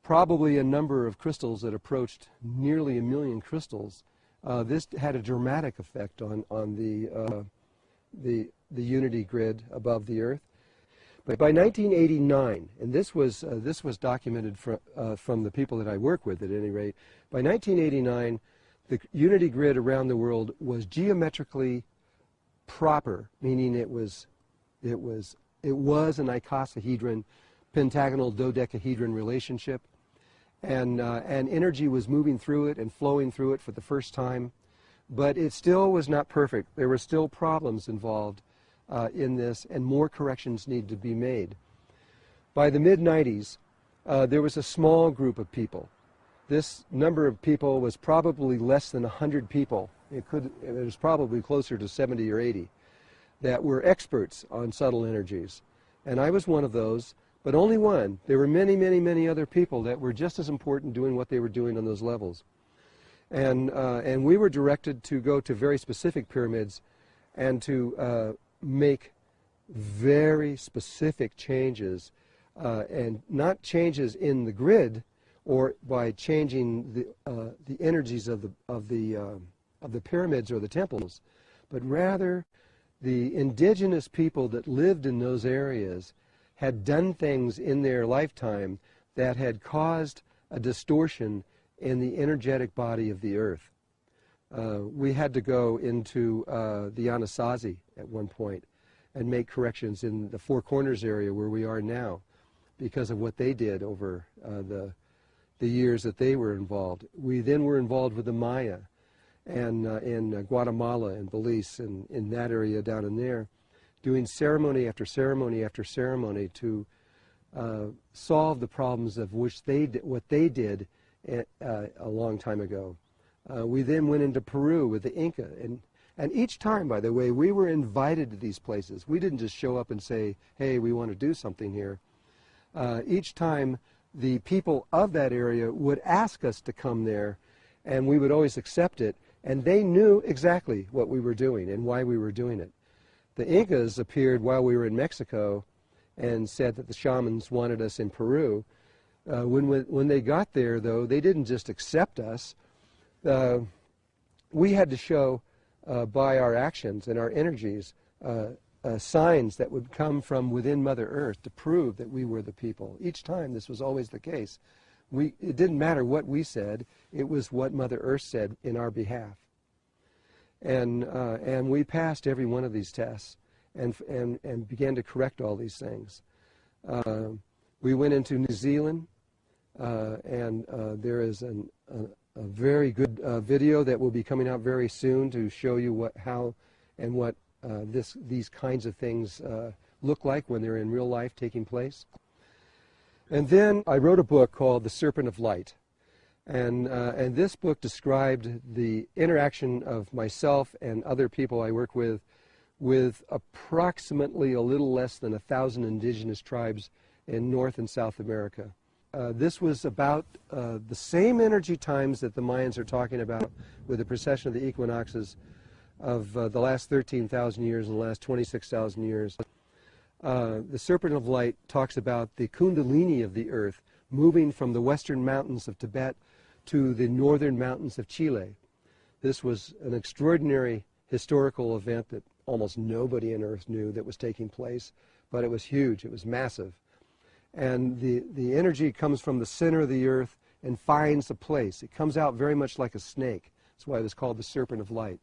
Speaker 1: probably a number of crystals that approached nearly 1 million crystals, this had a dramatic effect on the unity grid above the earth. But by 1989, and this was documented from the people that I work with at any rate, by 1989, the unity grid around the world was geometrically proper, meaning it was an icosahedron, pentagonal dodecahedron relationship, and energy was moving through it and flowing through it for the first time, but it still was not perfect. There were still problems involved in this, and more corrections need to be made. By the mid-90s, there was a small group of people. This number of people was probably less than 100 people. It was probably closer to 70 or 80 that were experts on subtle energies. And I was one of those, but only one. There were many, many, many other people that were just as important doing what they were doing on those levels. And we were directed to go to very specific pyramids and to make very specific changes, and not changes in the grid or by changing the energies of the pyramids or the temples, but rather the indigenous people that lived in those areas had done things in their lifetime that had caused a distortion in the energetic body of the earth. We had to go into the Anasazi at one point and make corrections in the Four Corners area where we are now because of what they did over the years that they were involved. We then were involved with the Maya and in Guatemala and Belize and in that area down in there, doing ceremony after ceremony after ceremony to solve the problems of which what they did a long time ago. We then went into Peru with the Inca, and each time, by the way, we were invited to these places. We didn't just show up and say, hey, we want to do something here. Each time, the people of that area would ask us to come there, and we would always accept it, and they knew exactly what we were doing and why we were doing it. The Incas appeared while we were in Mexico and said that the shamans wanted us in Peru. When they got there, though, they didn't just accept us. We had to show by our actions and our energies signs that would come from within Mother Earth to prove that we were the people. Each time this was always the case. It didn't matter what we said, it was what Mother Earth said in our behalf. And we passed every one of these tests and began to correct all these things. We went into New Zealand, and there is a very good video that will be coming out very soon to show you how and what these kinds of things look like when they're in real life taking place. And then I wrote a book called The Serpent of Light. And this book described the interaction of myself and other people I work with approximately a little less than 1,000 indigenous tribes in North and South America. This was about the same energy times that the Mayans are talking about with the precession of the equinoxes of the last 13,000 years and the last 26,000 years. The Serpent of Light talks about the kundalini of the earth moving from the western mountains of Tibet to the northern mountains of Chile. This was an extraordinary historical event that almost nobody on earth knew that was taking place, but it was huge, it was massive. And the energy comes from the center of the earth and finds a place. It comes out very much like a snake. That's why it was called the Serpent of Light.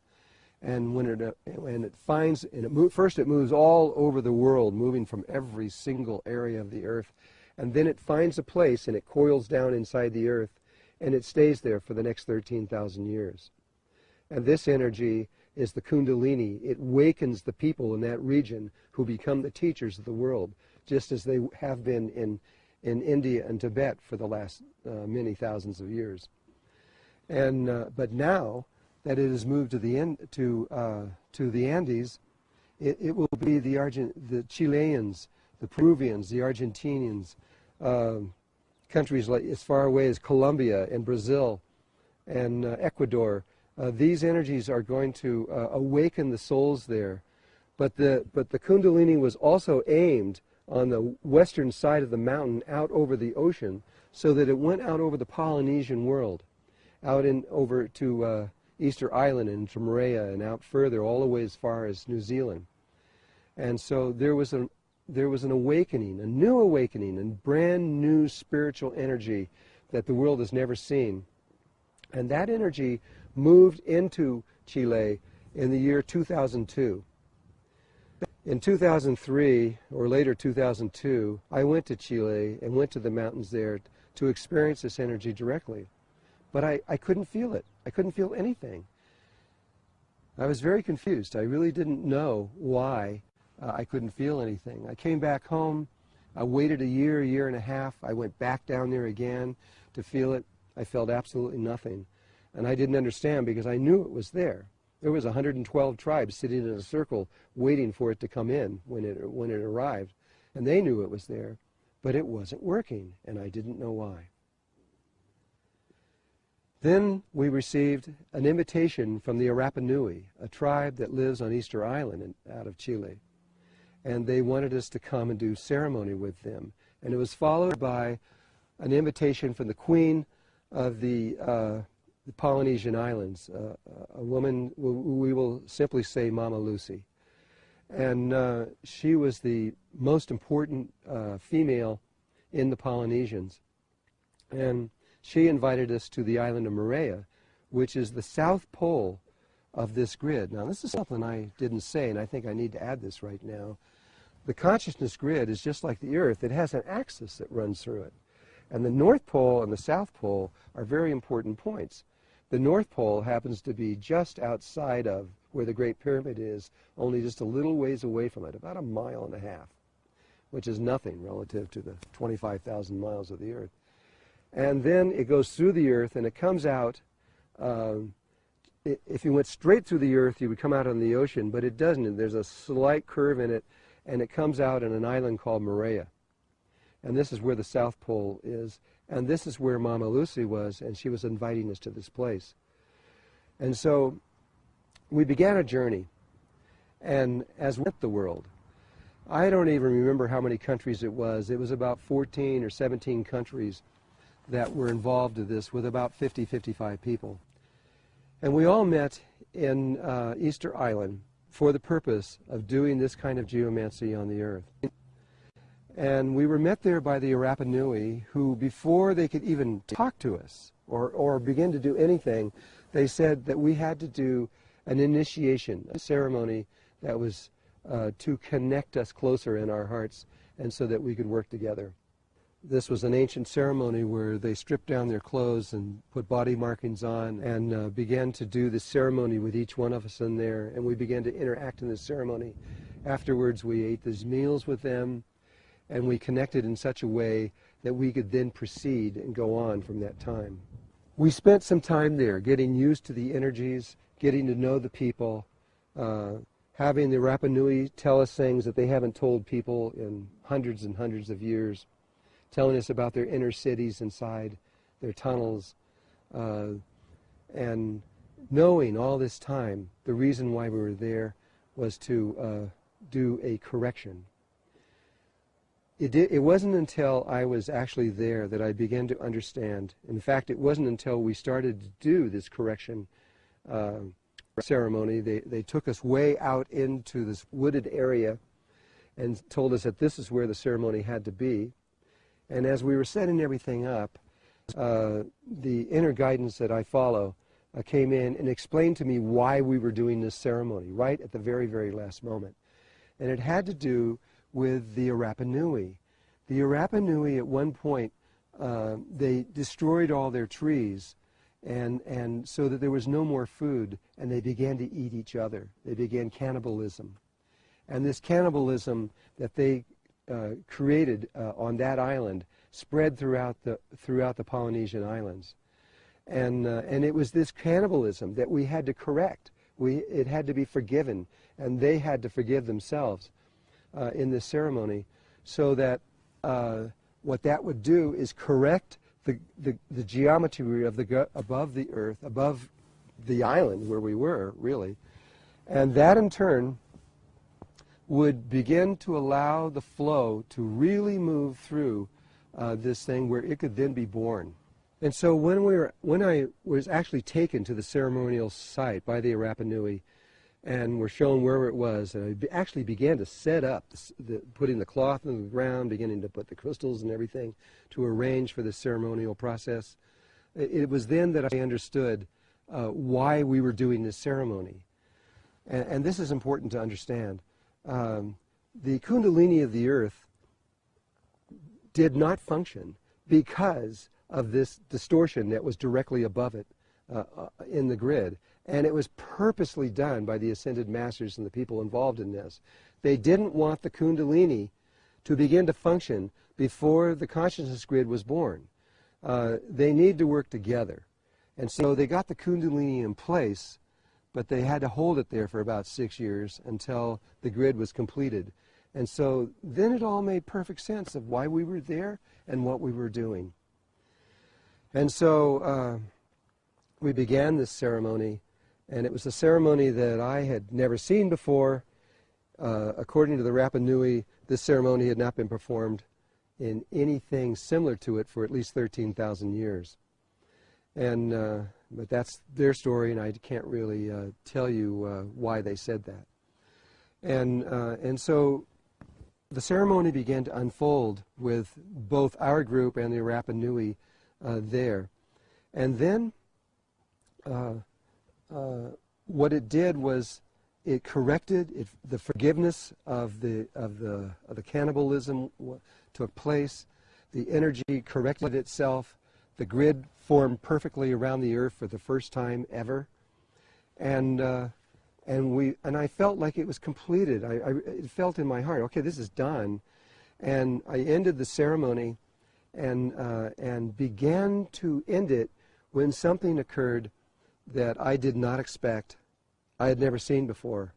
Speaker 1: And when it finds, and first it moves all over the world, moving from every single area of the earth, and then it finds a place and it coils down inside the earth, and it stays there for the next 13,000 years. And this energy is the Kundalini. It wakens the people in that region who become the teachers of the world, just as they have been in India and Tibet for the last many thousands of years. And but now that it has moved to the Andes, it will be the Chileans, the Peruvians, the Argentinians, countries like as far away as Colombia and Brazil and Ecuador. These energies are going to awaken the souls there. But the Kundalini was also aimed on the western side of the mountain out over the ocean, so that it went out over the Polynesian world, out over to Easter Island and to Moorea and out further, all the way as far as New Zealand. And so there was an awakening, a new awakening, and brand new spiritual energy that the world has never seen. And that energy moved into Chile in the year 2002. In 2003, or later 2002, I went to Chile and went to the mountains there to experience this energy directly. But I couldn't feel it. I couldn't feel anything. I was very confused. I really didn't know why I couldn't feel anything. I came back home. I waited a year and a half. I went back down there again to feel it. I felt absolutely nothing. And I didn't understand because I knew it was there. There was 112 tribes sitting in a circle waiting for it to come in when it arrived. And they knew it was there, but it wasn't working, and I didn't know why. Then we received an invitation from the Rapa Nui, a tribe that lives on Easter Island out of Chile. And they wanted us to come and do ceremony with them. And it was followed by an invitation from the Queen of the Polynesian Islands, a woman we will simply say Mama Lucy. And she was the most important female in the Polynesians. And she invited us to the island of Moorea, which is the south pole of this grid. Now, this is something I didn't say, and I think I need to add this right now. The consciousness grid is just like the Earth. It has an axis that runs through it. And the North Pole and the South Pole are very important points. The North Pole happens to be just outside of where the Great Pyramid is, only just a little ways away from it, about 1.5 miles, which is nothing relative to the 25,000 miles of the Earth. And then it goes through the Earth and it comes out. If you went straight through the Earth, you would come out on the ocean, but it doesn't. There's a slight curve in it, and it comes out in an island called Moorea. And this is where the South Pole is, and this is where Mama Lucy was, and she was inviting us to this place. And so we began a journey, and as we went the world, I don't even remember how many countries it was. It was about 14 or 17 countries that were involved in this, with about 50, 55 people. And we all met in Easter Island for the purpose of doing this kind of geomancy on the Earth. And we were met there by the Rapa Nui, who, before they could even talk to us or begin to do anything, they said that we had to do an initiation, a ceremony that was to connect us closer in our hearts and so that we could work together. This was an ancient ceremony where they stripped down their clothes and put body markings on and began to do the ceremony with each one of us in there, and we began to interact in this ceremony. Afterwards, we ate these meals with them, and we connected in such a way that we could then proceed and go on from that time. We spent some time there getting used to the energies, getting to know the people, having the Rapa Nui tell us things that they haven't told people in hundreds and hundreds of years, telling us about their inner cities inside, their tunnels, and knowing all this time the reason why we were there was to do a correction. It wasn't until I was actually there that I began to understand. In fact, it wasn't until we started to do this correction ceremony. They took us way out into this wooded area and told us that this is where the ceremony had to be. And as we were setting everything up, the inner guidance that I follow came in and explained to me why we were doing this ceremony right at the very, very last moment. And it had to do with the Rapa Nui. The Rapa Nui, at one point, they destroyed all their trees, and so that there was no more food, and they began to eat each other. They began cannibalism. And this cannibalism that they created on that island spread throughout the Polynesian islands. And it was this cannibalism that we had to correct. It had to be forgiven, and they had to forgive themselves in this ceremony, so that what that would do is correct the geometry of above the earth, above the island where we were, really. And that in turn would begin to allow the flow to really move through this thing where it could then be born. And so when I was actually taken to the ceremonial site by the Rapa Nui and were shown where it was, and I actually began to set up, putting the cloth in the ground, beginning to put the crystals and everything to arrange for the ceremonial process, it was then that I understood why we were doing this ceremony. And this is important to understand. The Kundalini of the earth did not function because of this distortion that was directly above it in the grid. And it was purposely done by the Ascended Masters and the people involved in this. They didn't want the Kundalini to begin to function before the consciousness grid was born. They need to work together. And so they got the Kundalini in place, but they had to hold it there for about 6 years until the grid was completed. And so then it all made perfect sense of why we were there and what we were doing. And so we began this ceremony, and it was a ceremony that I had never seen before. According to the Rapa Nui, this ceremony had not been performed in anything similar to it for at least 13,000 years. And but that's their story, and I can't really tell you why they said that. And so the ceremony began to unfold with both our group and the Rapa Nui there. And then what it did was it corrected the forgiveness of the cannibalism took place. The energy corrected itself. The grid formed perfectly around the earth for the first time ever, and I felt like it was completed. It felt in my heart, okay, this is done, and I ended the ceremony, and began to end it when something occurred that I did not expect. I had never seen before.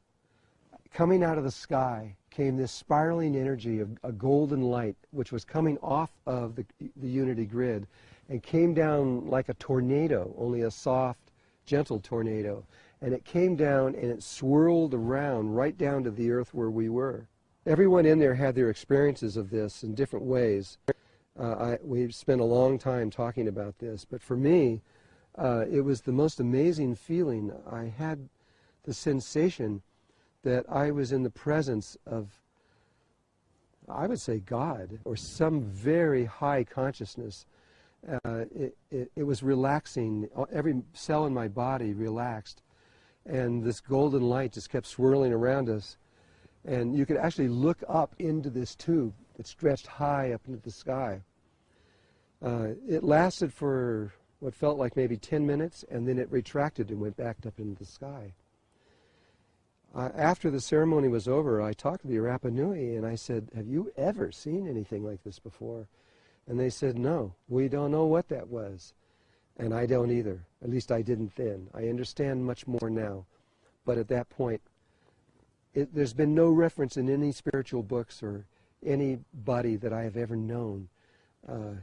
Speaker 1: Coming out of the sky came this spiraling energy of a golden light, which was coming off of the unity grid, and came down like a tornado, only a soft, gentle tornado. And it came down and it swirled around right down to the earth where we were. Everyone in there had their experiences of this in different ways. We spent a long time talking about this, but for me, it was the most amazing feeling. I had the sensation that I was in the presence of, I would say, God, or some very high consciousness. It was relaxing. Every cell in my body relaxed, and this golden light just kept swirling around us. And you could actually look up into this tube that stretched high up into the sky. It lasted for what felt like maybe 10 minutes, and then it retracted and went back up into the sky. After the ceremony was over, I talked to the Rapa Nui, and I said, have you ever seen anything like this before? And they said, no, we don't know what that was. And I don't either. At least I didn't then. I understand much more now. But at that point, there's been no reference in any spiritual books or anybody that I have ever known,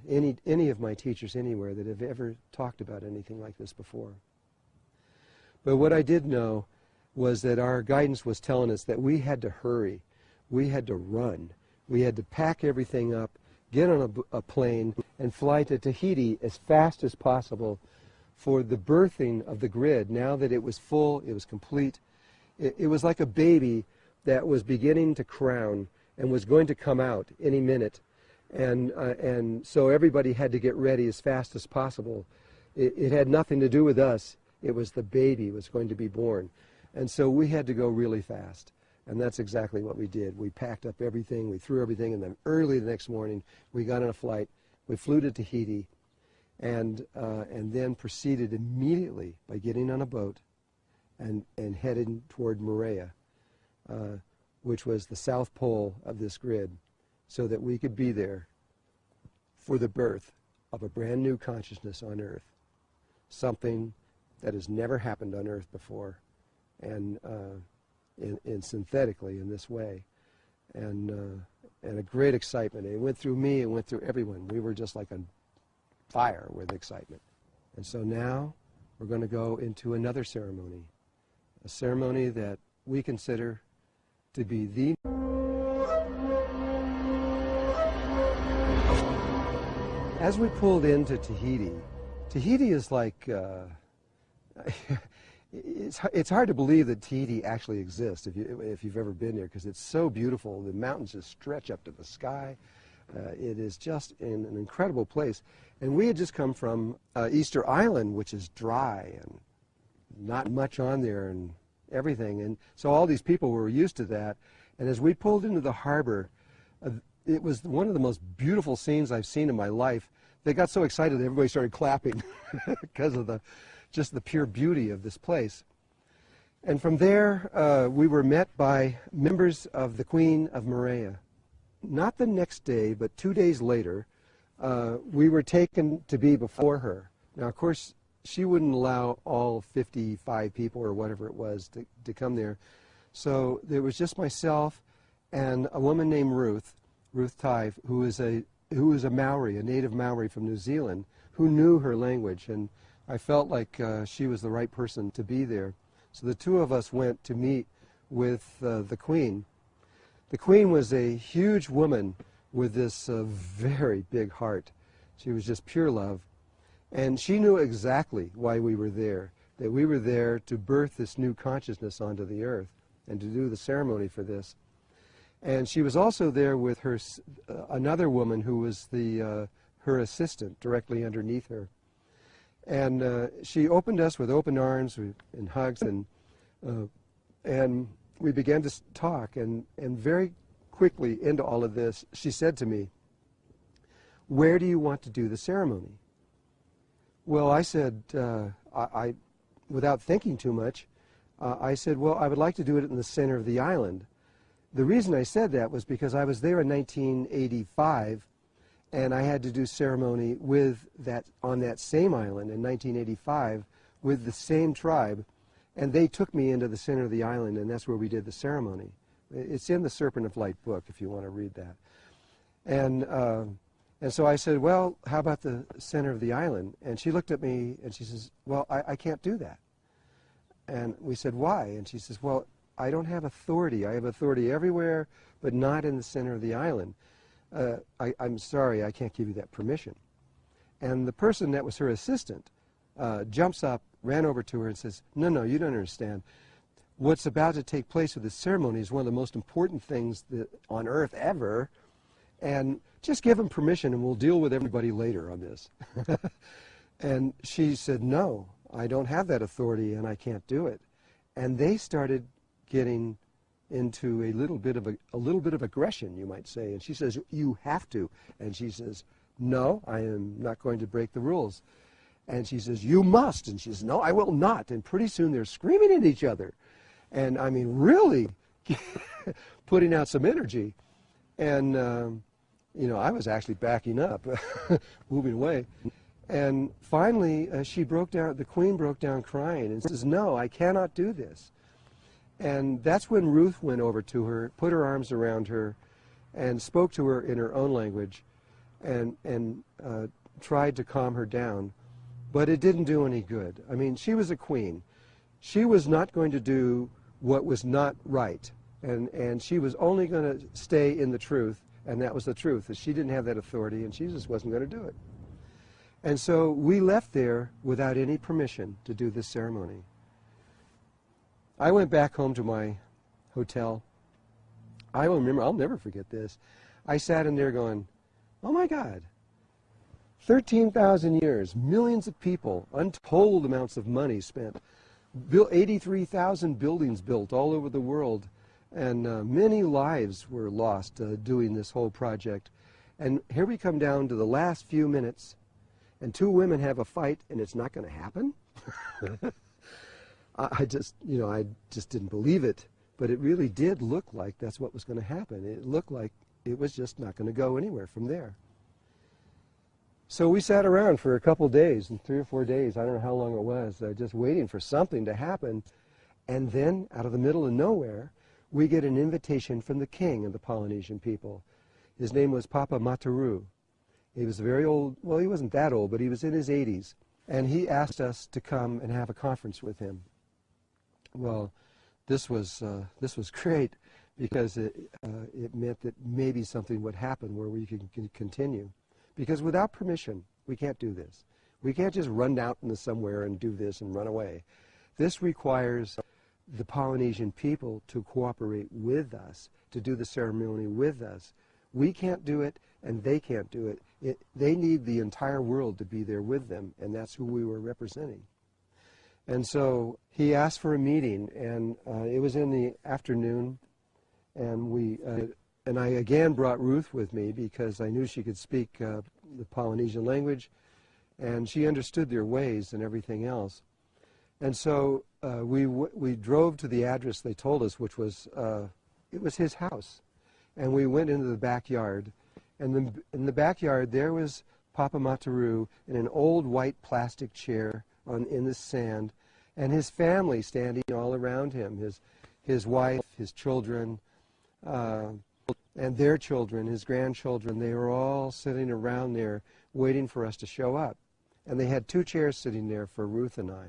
Speaker 1: any of my teachers anywhere that have ever talked about anything like this before. But what I did know was that our guidance was telling us that we had to hurry. We had to run. We had to pack everything up, get on a plane, and fly to Tahiti as fast as possible for the birthing of the grid. Now that it was full, it was complete. It was like a baby that was beginning to crown and was going to come out any minute. And so everybody had to get ready as fast as possible. It had nothing to do with us. It was the baby was going to be born. And so we had to go really fast. And that's exactly what we did. We packed up everything, we threw everything, and then early the next morning, we got on a flight. We flew to Tahiti, and then proceeded immediately by getting on a boat and heading toward Moorea, which was the south pole of this grid, so that we could be there for the birth of a brand new consciousness on Earth, something that has never happened on Earth before, and synthetically in this way. And and a great excitement. It went through me, it went through everyone. We were just like on fire with excitement. And so now we're going to go into another ceremony, a ceremony that we consider to be the... As we pulled into Tahiti, Tahiti is like, it's hard to believe that Tahiti actually exists if you've ever been there, because it's so beautiful. The mountains just stretch up to the sky. It is just an incredible place. And we had just come from Easter Island, which is dry and not much on there and everything. And so all these people were used to that. And as we pulled into the harbor, it was one of the most beautiful scenes I've seen in my life. They got so excited that everybody started clapping because of just the pure beauty of this place. And from there, we were met by members of the Queen of Moorea. Not the next day, but 2 days later, we were taken to be before her. Now, of course, she wouldn't allow all 55 people or whatever it was to come there. So there was just myself and a woman named Ruth Tive, who is a Maori, a native Maori from New Zealand, who knew her language, and I felt like she was the right person to be there. So the two of us went to meet with the Queen. The Queen was a huge woman with this very big heart. She was just pure love, and she knew exactly why we were there, that we were there to birth this new consciousness onto the earth and to do the ceremony for this. And she was also there with her another woman who was her assistant directly underneath her. And she opened us with open arms and hugs, and we began to talk. And very quickly into all of this, she said to me, "Where do you want to do the ceremony?" Well, I said, without thinking too much, I said, well, I would like to do it in the center of the island. The reason I said that was because I was there in 1985, and I had to do ceremony on that same island in 1985 with the same tribe, and they took me into the center of the island, and that's where we did the ceremony. It's in the Serpent of Light book if you want to read that. And so I said, well, how about the center of the island? And she looked at me and she says, well, I can't do that. And we said, why? And she says, well, I don't have authority. I have authority everywhere, but not in the center of the island. I'm sorry, I can't give you that permission. And the person that was her assistant jumps up, ran over to her and says, no, you don't understand. What's about to take place with this ceremony is one of the most important things on earth ever, and just give him permission and we'll deal with everybody later on this. And she said, no, I don't have that authority and I can't do it. And they started getting into a little bit of aggression, you might say. And she says, you have to. And she says, no, I am not going to break the rules. And she says, you must. And she says, no, I will not. And pretty soon they're screaming at each other. And I mean, really putting out some energy. And, you know, I was actually backing up, moving away. And finally, she broke down, the Queen broke down crying and says, no, I cannot do this. And that's when Ruth went over to her, put her arms around her, and spoke to her in her own language and tried to calm her down. But it didn't do any good. I mean, she was a queen. She was not going to do what was not right. And she was only going to stay in the truth, and that was the truth, that she didn't have that authority, and she just wasn't going to do it. And so we left there without any permission to do this ceremony. I went back home to my hotel. I remember, I'll never forget this. I sat in there going, oh my God, 13,000 years, millions of people, untold amounts of money spent, 83,000 buildings built all over the world, and many lives were lost doing this whole project. And here we come down to the last few minutes, and two women have a fight, and it's not going to happen? I just didn't believe it, but it really did look like that's what was going to happen. It looked like it was just not going to go anywhere from there. So we sat around for a couple days, and 3 or 4 days, I don't know how long it was, just waiting for something to happen. And then, out of the middle of nowhere, we get an invitation from the king of the Polynesian people. His name was Papa Mataru. He was very old. Well, he wasn't that old, but he was in his 80s. And he asked us to come and have a conference with him. Well, this was great, because it meant that maybe something would happen where we could continue. Because without permission, we can't do this. We can't just run out into somewhere and do this and run away. This requires the Polynesian people to cooperate with us, to do the ceremony with us. We can't do it, and they can't do it. They need the entire world to be there with them, and that's who we were representing. And so he asked for a meeting, and it was in the afternoon, and I again brought Ruth with me because I knew she could speak the Polynesian language, and she understood their ways and everything else. And so we drove to the address they told us, which was it was his house, and we went into the backyard, and in the backyard there was Papa Mataru in an old white plastic chair in the sand, and his family standing all around him, his wife, his children, and their children, his grandchildren. They were all sitting around there waiting for us to show up. And they had 2 chairs sitting there for Ruth and I.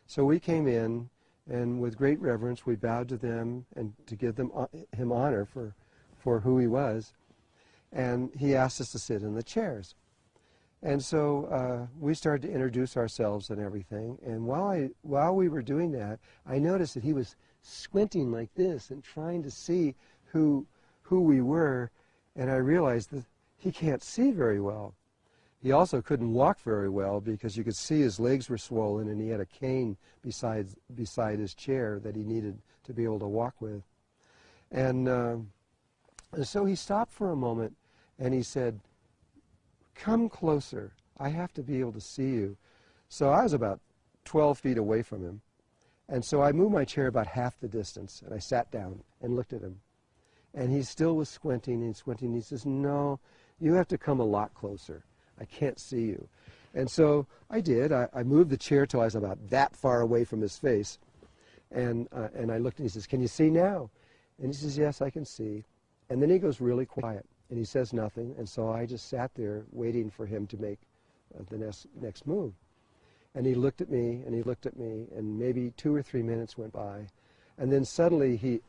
Speaker 1: So we came in, and with great reverence we bowed to them and to give him honor for who he was. And he asked us to sit in the chairs. And so we started to introduce ourselves and everything. And while we were doing that, I noticed that he was squinting like this and trying to see who we were. And I realized that he can't see very well. He also couldn't walk very well because you could see his legs were swollen, and he had a cane beside his chair that he needed to be able to walk with. And so he stopped for a moment, and he said, "Come closer. I have to be able to see you." So I was about 12 feet away from him. And so I moved my chair about half the distance, and I sat down and looked at him. And he still was squinting and squinting. He says, "No, you have to come a lot closer. I can't see you." And so I did. I moved the chair till I was about that far away from his face. And I looked, and he says, "Can you see now?" And he says, "Yes, I can see." And then he goes really quiet, and he says nothing. And so I just sat there waiting for him to make the next move. And he looked at me, and he looked at me, and maybe 2 or 3 minutes went by. And then suddenly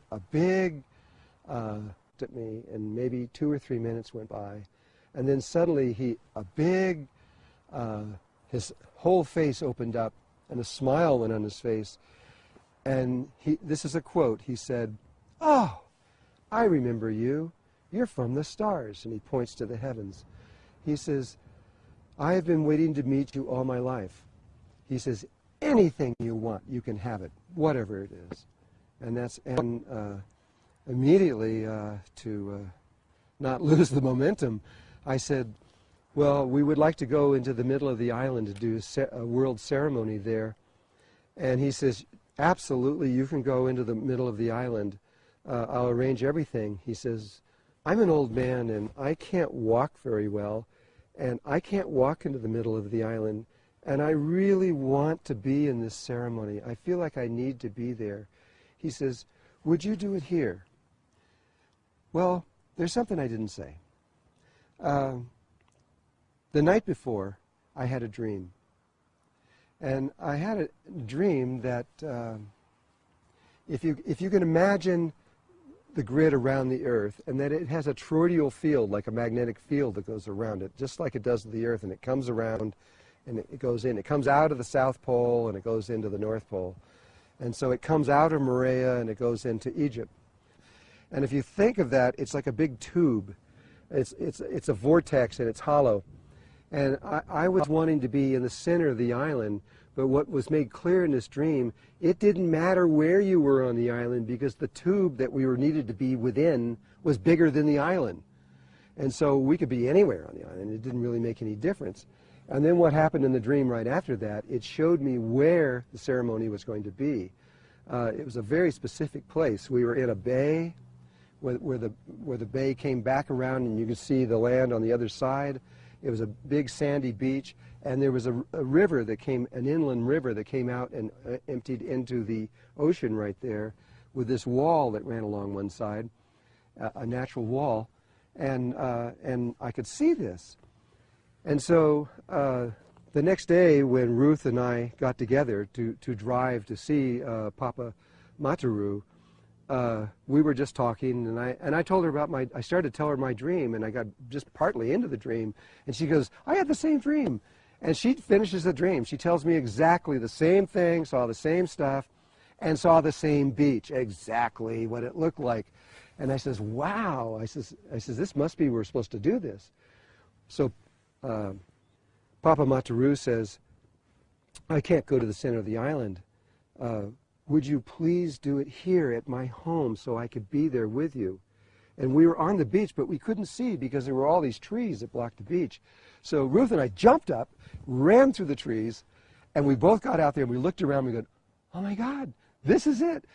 Speaker 1: looked at me, and maybe 2 or 3 minutes went by. And then suddenly his whole face opened up, and a smile went on his face. And this is a quote. He said, "Oh, I remember you. You're from the stars." And he points to the heavens. He says, "I have been waiting to meet you all my life." He says, "Anything you want, you can have it, whatever it is." And immediately, to not lose the momentum, I said, "Well, we would like to go into the middle of the island to do a world ceremony there." And he says, "Absolutely, you can go into the middle of the island. I'll arrange everything." He says, "I'm an old man, and I can't walk very well, and I can't walk into the middle of the island, and I really want to be in this ceremony. I feel like I need to be there." He says, "Would you do it here?" Well, there's something I didn't say. The night before, I had a dream. And I had a dream that if you can imagine the grid around the Earth, and that it has a toroidal field, like a magnetic field that goes around it, just like it does with the Earth, and it comes around, and it goes in. It comes out of the South Pole, and it goes into the North Pole. And so it comes out of Morea, and it goes into Egypt. And if you think of that, it's like a big tube. It's a vortex, and it's hollow. And I was wanting to be in the center of the island, but what was made clear in this dream, it didn't matter where you were on the island, because the tube that we were needed to be within was bigger than the island. And so we could be anywhere on the island. It didn't really make any difference. And then what happened in the dream right after that, it showed me where the ceremony was going to be. It was a very specific place. We were in a bay where the bay came back around, and you could see the land on the other side. It was a big sandy beach, and there was a river that came, an inland river that came out and emptied into the ocean right there, with this wall that ran along one side, a natural wall. and I could see this. And so the next day when Ruth and I got together to drive to see Papa Mataru, we were just talking, and I told her about I started to tell her my dream, and I got just partly into the dream, and she goes, I had the same dream. And she finishes the dream. She tells me exactly the same thing, saw the same stuff, and saw the same beach, exactly what it looked like. And I says, wow. I says, this must be, we're supposed to do this. So Papa Mataru says, I can't go to the center of the island. Would you please do it here at my home so I could be there with you? And we were on the beach, but we couldn't see because there were all these trees that blocked the beach. So Ruth and I jumped up, ran through the trees, and we both got out there and we looked around and we go, oh my God, this is it.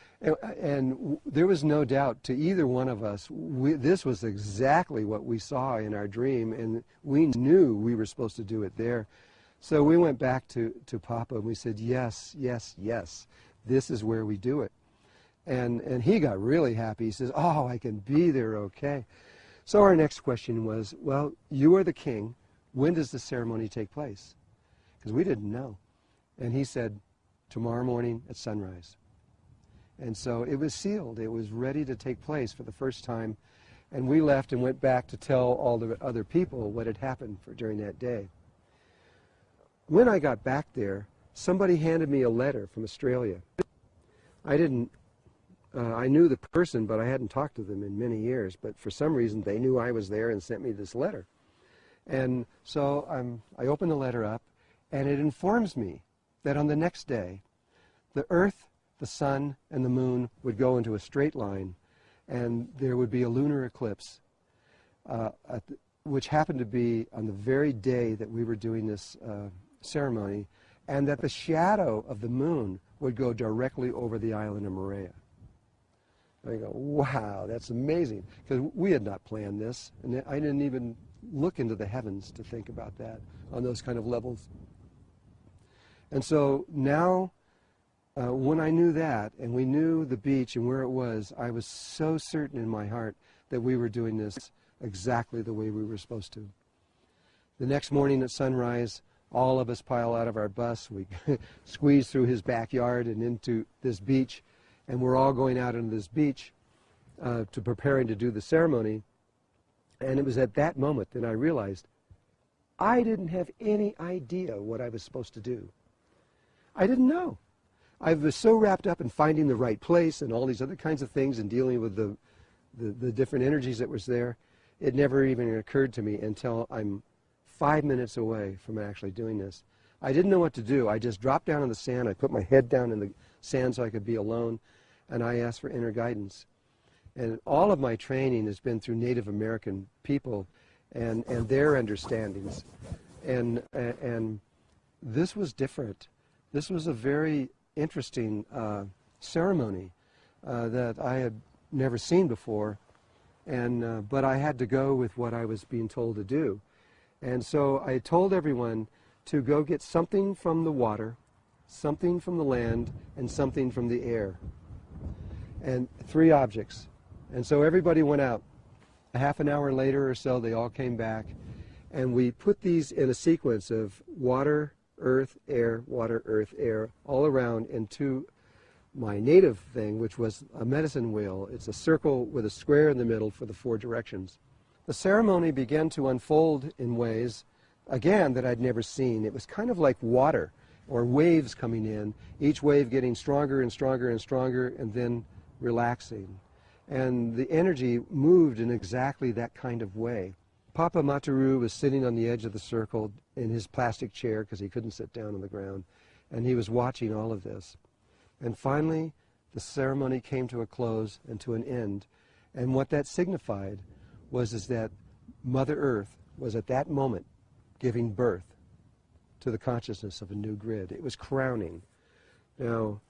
Speaker 1: And there was no doubt to either one of us, this was exactly what we saw in our dream, and we knew we were supposed to do it there. So we went back to Papa and we said, yes, yes, yes, this is where we do it. And he got really happy. He says, oh, I can be there, okay. So our next question was, well, you are the king. When does the ceremony take place? Because we didn't know. And he said, tomorrow morning at sunrise. And so it was sealed. It was ready to take place for the first time. And we left and went back to tell all the other people what had happened during that day. When I got back there, somebody handed me a letter from Australia. I knew the person, but I hadn't talked to them in many years. But for some reason, they knew I was there and sent me this letter. And so I opened the letter up, and it informs me that on the next day, the earth, the sun, and the moon would go into a straight line, and there would be a lunar eclipse, which happened to be on the very day that we were doing this ceremony, and that the shadow of the moon would go directly over the island of Moorea. I go, wow, that's amazing, because we had not planned this, and I didn't even look into the heavens to think about that on those kind of levels. And so now, when I knew that, and we knew the beach and where it was, I was so certain in my heart that we were doing this exactly the way we were supposed to. The next morning at sunrise, all of us pile out of our bus. We squeeze through his backyard and into this beach, and we're all going out into this beach to preparing to do the ceremony. And it was at that moment that I realized I didn't have any idea what I was supposed to do. I didn't know. I was so wrapped up in finding the right place and all these other kinds of things and dealing with the different energies that was there. It never even occurred to me until I'm 5 minutes away from actually doing this. I didn't know what to do. I just dropped down in the sand. I put my head down in the sand so I could be alone, and I asked for inner guidance. And all of my training has been through Native American people and their understandings. And this was different. This was a very interesting ceremony that I had never seen before. But I had to go with what I was being told to do. And so I told everyone to go get something from the water, something from the land, and something from the air. And 3 objects. And so everybody went out. A half an hour later or so, they all came back. And we put these in a sequence of water, earth, air, water, earth, air, all around into my native thing, which was a medicine wheel. It's a circle with a square in the middle for the 4 directions. The ceremony began to unfold in ways, again, that I'd never seen. It was kind of like water or waves coming in, each wave getting stronger and stronger and stronger, and then relaxing. And the energy moved in exactly that kind of way. Papa Mataru was sitting on the edge of the circle in his plastic chair because he couldn't sit down on the ground, and he was watching all of this. And finally, the ceremony came to a close and to an end. And what that signified was that Mother Earth was at that moment giving birth to the consciousness of a new grid. It was crowning. Now,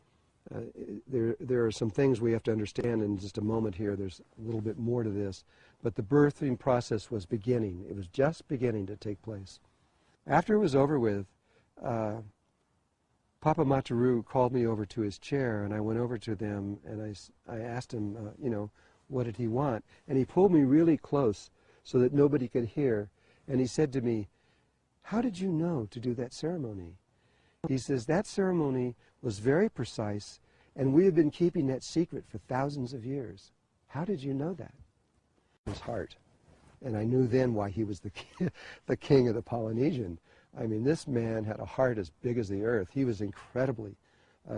Speaker 1: there are some things we have to understand in just a moment here. There's a little bit more to this. But the birthing process was beginning. It was just beginning to take place. After it was over with, Papa Mataru called me over to his chair, and I went over to them, and I asked him, what did he want? And he pulled me really close so that nobody could hear. And he said to me, "How did you know to do that ceremony?" He says, "That ceremony was very precise, and we have been keeping that secret for thousands of years. How did you know that?" His heart. And I knew then why he was the king of the Polynesian. I mean, this man had a heart as big as the earth. He was incredibly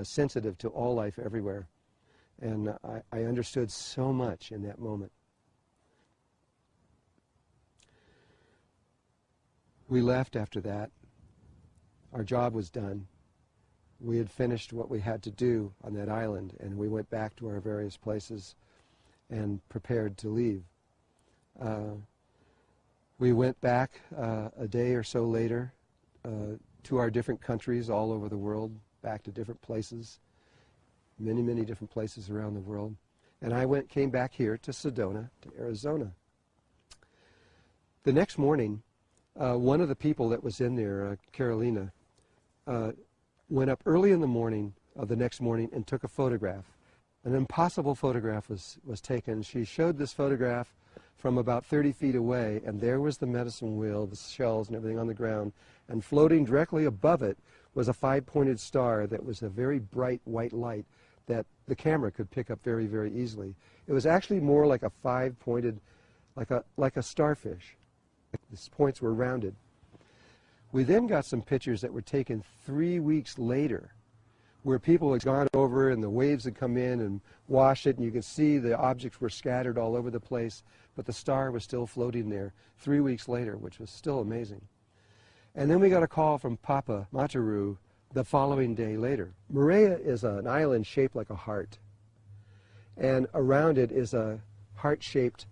Speaker 1: sensitive to all life everywhere. And I understood so much in that moment. We left after that. Our job was done. We had finished what we had to do on that island, and we went back to our various places and prepared to leave. We went back a day or so later to our different countries all over the world, back to different places, many, many different places around the world. And I came back here to Sedona, to Arizona. The next morning, one of the people that was in there, Carolina, went up early in the morning of the next morning and took a photograph. An impossible photograph was taken. She showed this photograph from about 30 feet away, and there was the medicine wheel, the shells and everything on the ground, and floating directly above it was a five-pointed star that was a very bright white light that the camera could pick up very, very easily. It was actually more like a five-pointed, like a starfish. The points were rounded. We then got some pictures that were taken 3 weeks later, where people had gone over and the waves had come in and washed it, and you could see the objects were scattered all over the place, but the star was still floating there 3 weeks later, which was still amazing. And then we got a call from Papa Mataru the following day later. Moorea is an island shaped like a heart, and around it is a heart-shaped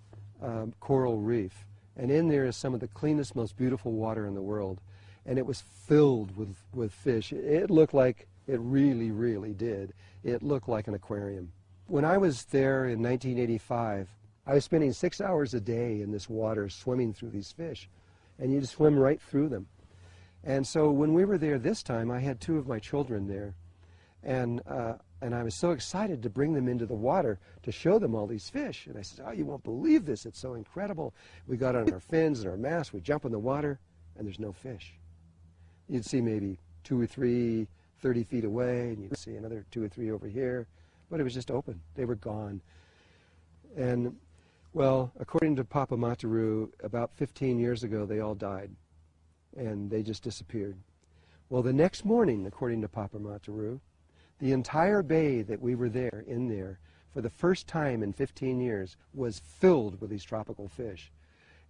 Speaker 1: coral reef, and in there is some of the cleanest, most beautiful water in the world, and it was filled with fish. It looked like, it really, really did. It looked like an aquarium. When I was there in 1985, I was spending 6 hours a day in this water swimming through these fish, and you just swim right through them. And so when we were there this time, I had two of my children there, and I was so excited to bring them into the water to show them all these fish. And I said, "Oh, you won't believe this. It's so incredible." We got on our fins and our masks, we jump in the water, and there's no fish. You'd see maybe 2 or 3 30 feet away, and you'd see another 2 or 3 over here, but it was just open. They were gone. And, well, according to Papa Mataru, about 15 years ago, they all died, and they just disappeared. Well, the next morning, according to Papa Mataru, the entire bay that we were in there, for the first time in 15 years, was filled with these tropical fish.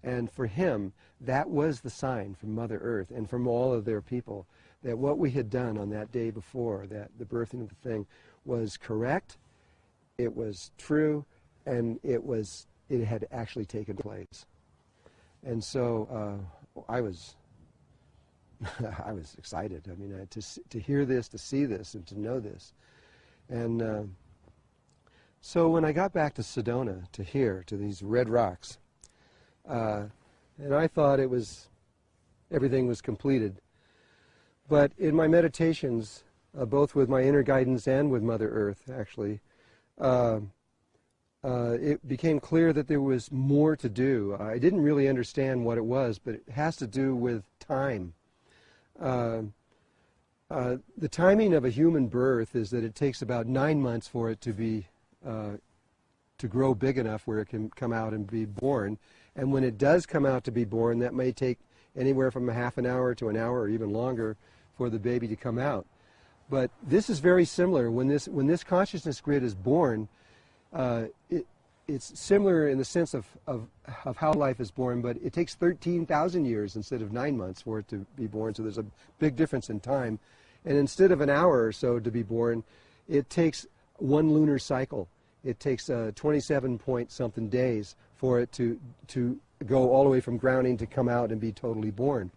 Speaker 1: And for him, that was the sign from Mother Earth and from all of their people that what we had done on that day before, that the birthing of the thing, was correct, it was true, and it had actually taken place. And so I was excited. I mean, to hear this, to see this, and to know this. And so when I got back to Sedona, to these red rocks, and I thought everything was completed. But in my meditations, both with my inner guidance and with Mother Earth, actually, it became clear that there was more to do. I didn't really understand what it was, but it has to do with time. The timing of a human birth is that it takes about 9 months for it to grow big enough where it can come out and be born. And when it does come out to be born, that may take anywhere from a half an hour to an hour or even longer for the baby to come out. But this is very similar. When this consciousness grid is born, it's similar in the sense of how life is born, but it takes 13,000 years instead of 9 months for it to be born, so there's a big difference in time. And instead of an hour or so to be born, it takes 1 lunar cycle. It takes 27-point-something days for it to go all the way from grounding to come out and be totally born.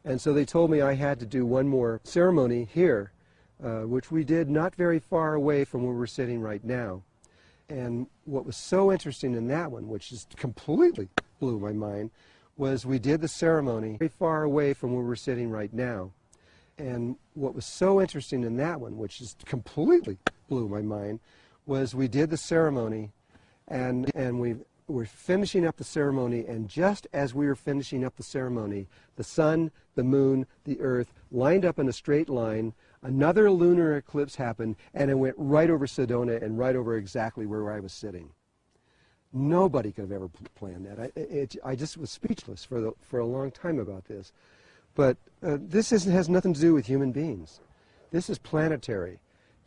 Speaker 1: And so they told me I had to do one more ceremony here, which we did not very far away from where we're sitting right now. And what was so interesting in that one, which just completely blew my mind, was we did the ceremony very far away from where we're sitting right now. And what was so interesting in that one, which just completely blew my mind, was we did the ceremony, and we we're finishing up the ceremony, and just as we were finishing up the ceremony, the sun, the moon, the earth lined up in a straight line. Another lunar eclipse happened, and it went right over Sedona and right over exactly where I was sitting. Nobody could have ever planned that. I just was speechless for a long time about this. But this has nothing to do with human beings. This is planetary.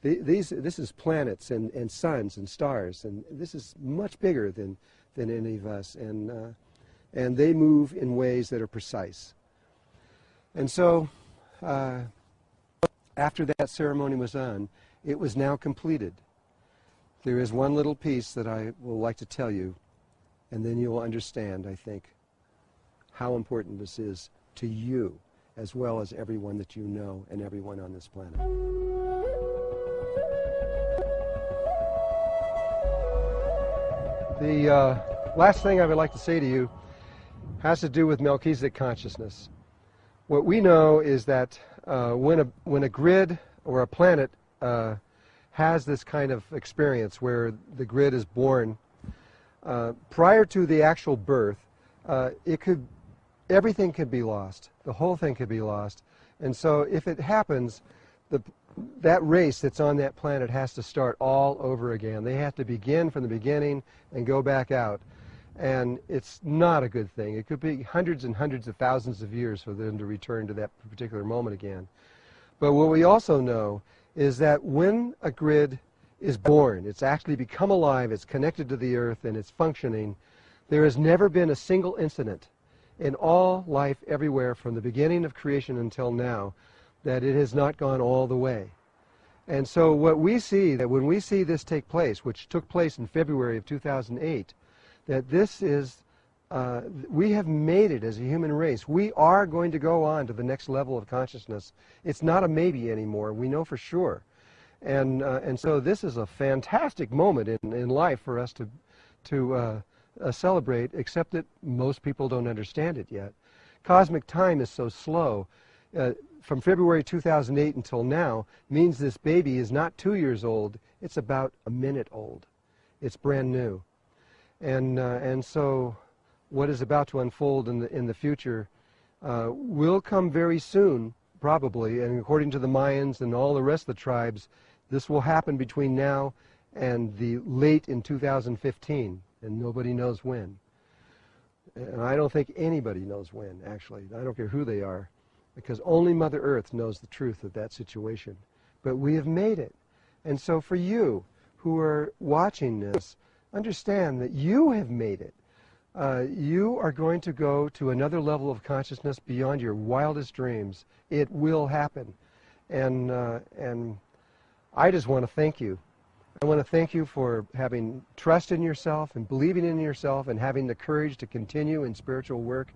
Speaker 1: This is planets and suns and stars, and this is much bigger than any of us. And they move in ways that are precise. And so, after that ceremony was on, it was now completed. There is one little piece that I will like to tell you, and then you will understand, I think, how important this is to you, as well as everyone that you know and everyone on this planet. The last thing I would like to say to you has to do with Melchizedek consciousness. What we know is that when a grid or a planet has this kind of experience where the grid is born, prior to the actual birth, everything could be lost. The whole thing could be lost. And so if it happens, that race that's on that planet has to start all over again. They have to begin from the beginning and go back out. And it's not a good thing. It could be hundreds and hundreds of thousands of years for them to return to that particular moment again. But what we also know is that when a grid is born, it's actually become alive, it's connected to the earth, and it's functioning, there has never been a single incident in all life everywhere from the beginning of creation until now that it has not gone all the way. And so what we see, that when we see this take place, which took place in February of 2008, that this is, we have made it as a human race. We are going to go on to the next level of consciousness. It's not a maybe anymore. We know for sure. And so this is a fantastic moment in life for us to celebrate, except that most people don't understand it yet. Cosmic time is so slow. From February 2008 until now means this baby is not 2 years old. It's about a minute old. It's brand new. And so what is about to unfold in the future will come very soon, probably, and according to the Mayans and all the rest of the tribes, this will happen between now and the late in 2015, and nobody knows when. And I don't think anybody knows when, actually. I don't care who they are, because only Mother Earth knows the truth of that situation. But we have made it. And so for you who are watching this, understand that you have made it. You are going to go to another level of consciousness beyond your wildest dreams. It will happen. And I just want to thank you. I want to thank you for having trust in yourself and believing in yourself and having the courage to continue in spiritual work.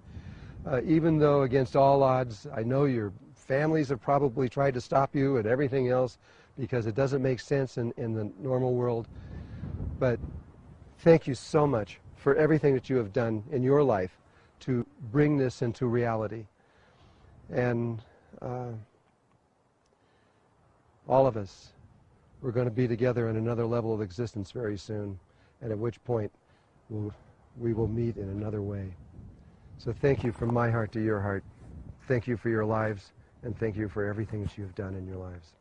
Speaker 1: Even though against all odds, I know your families have probably tried to stop you and everything else because it doesn't make sense in the normal world. But thank you so much for everything that you have done in your life to bring this into reality. And all of us, we're going to be together in another level of existence very soon, and at which point we will meet in another way. So thank you from my heart to your heart. Thank you for your lives, and thank you for everything that you have done in your lives.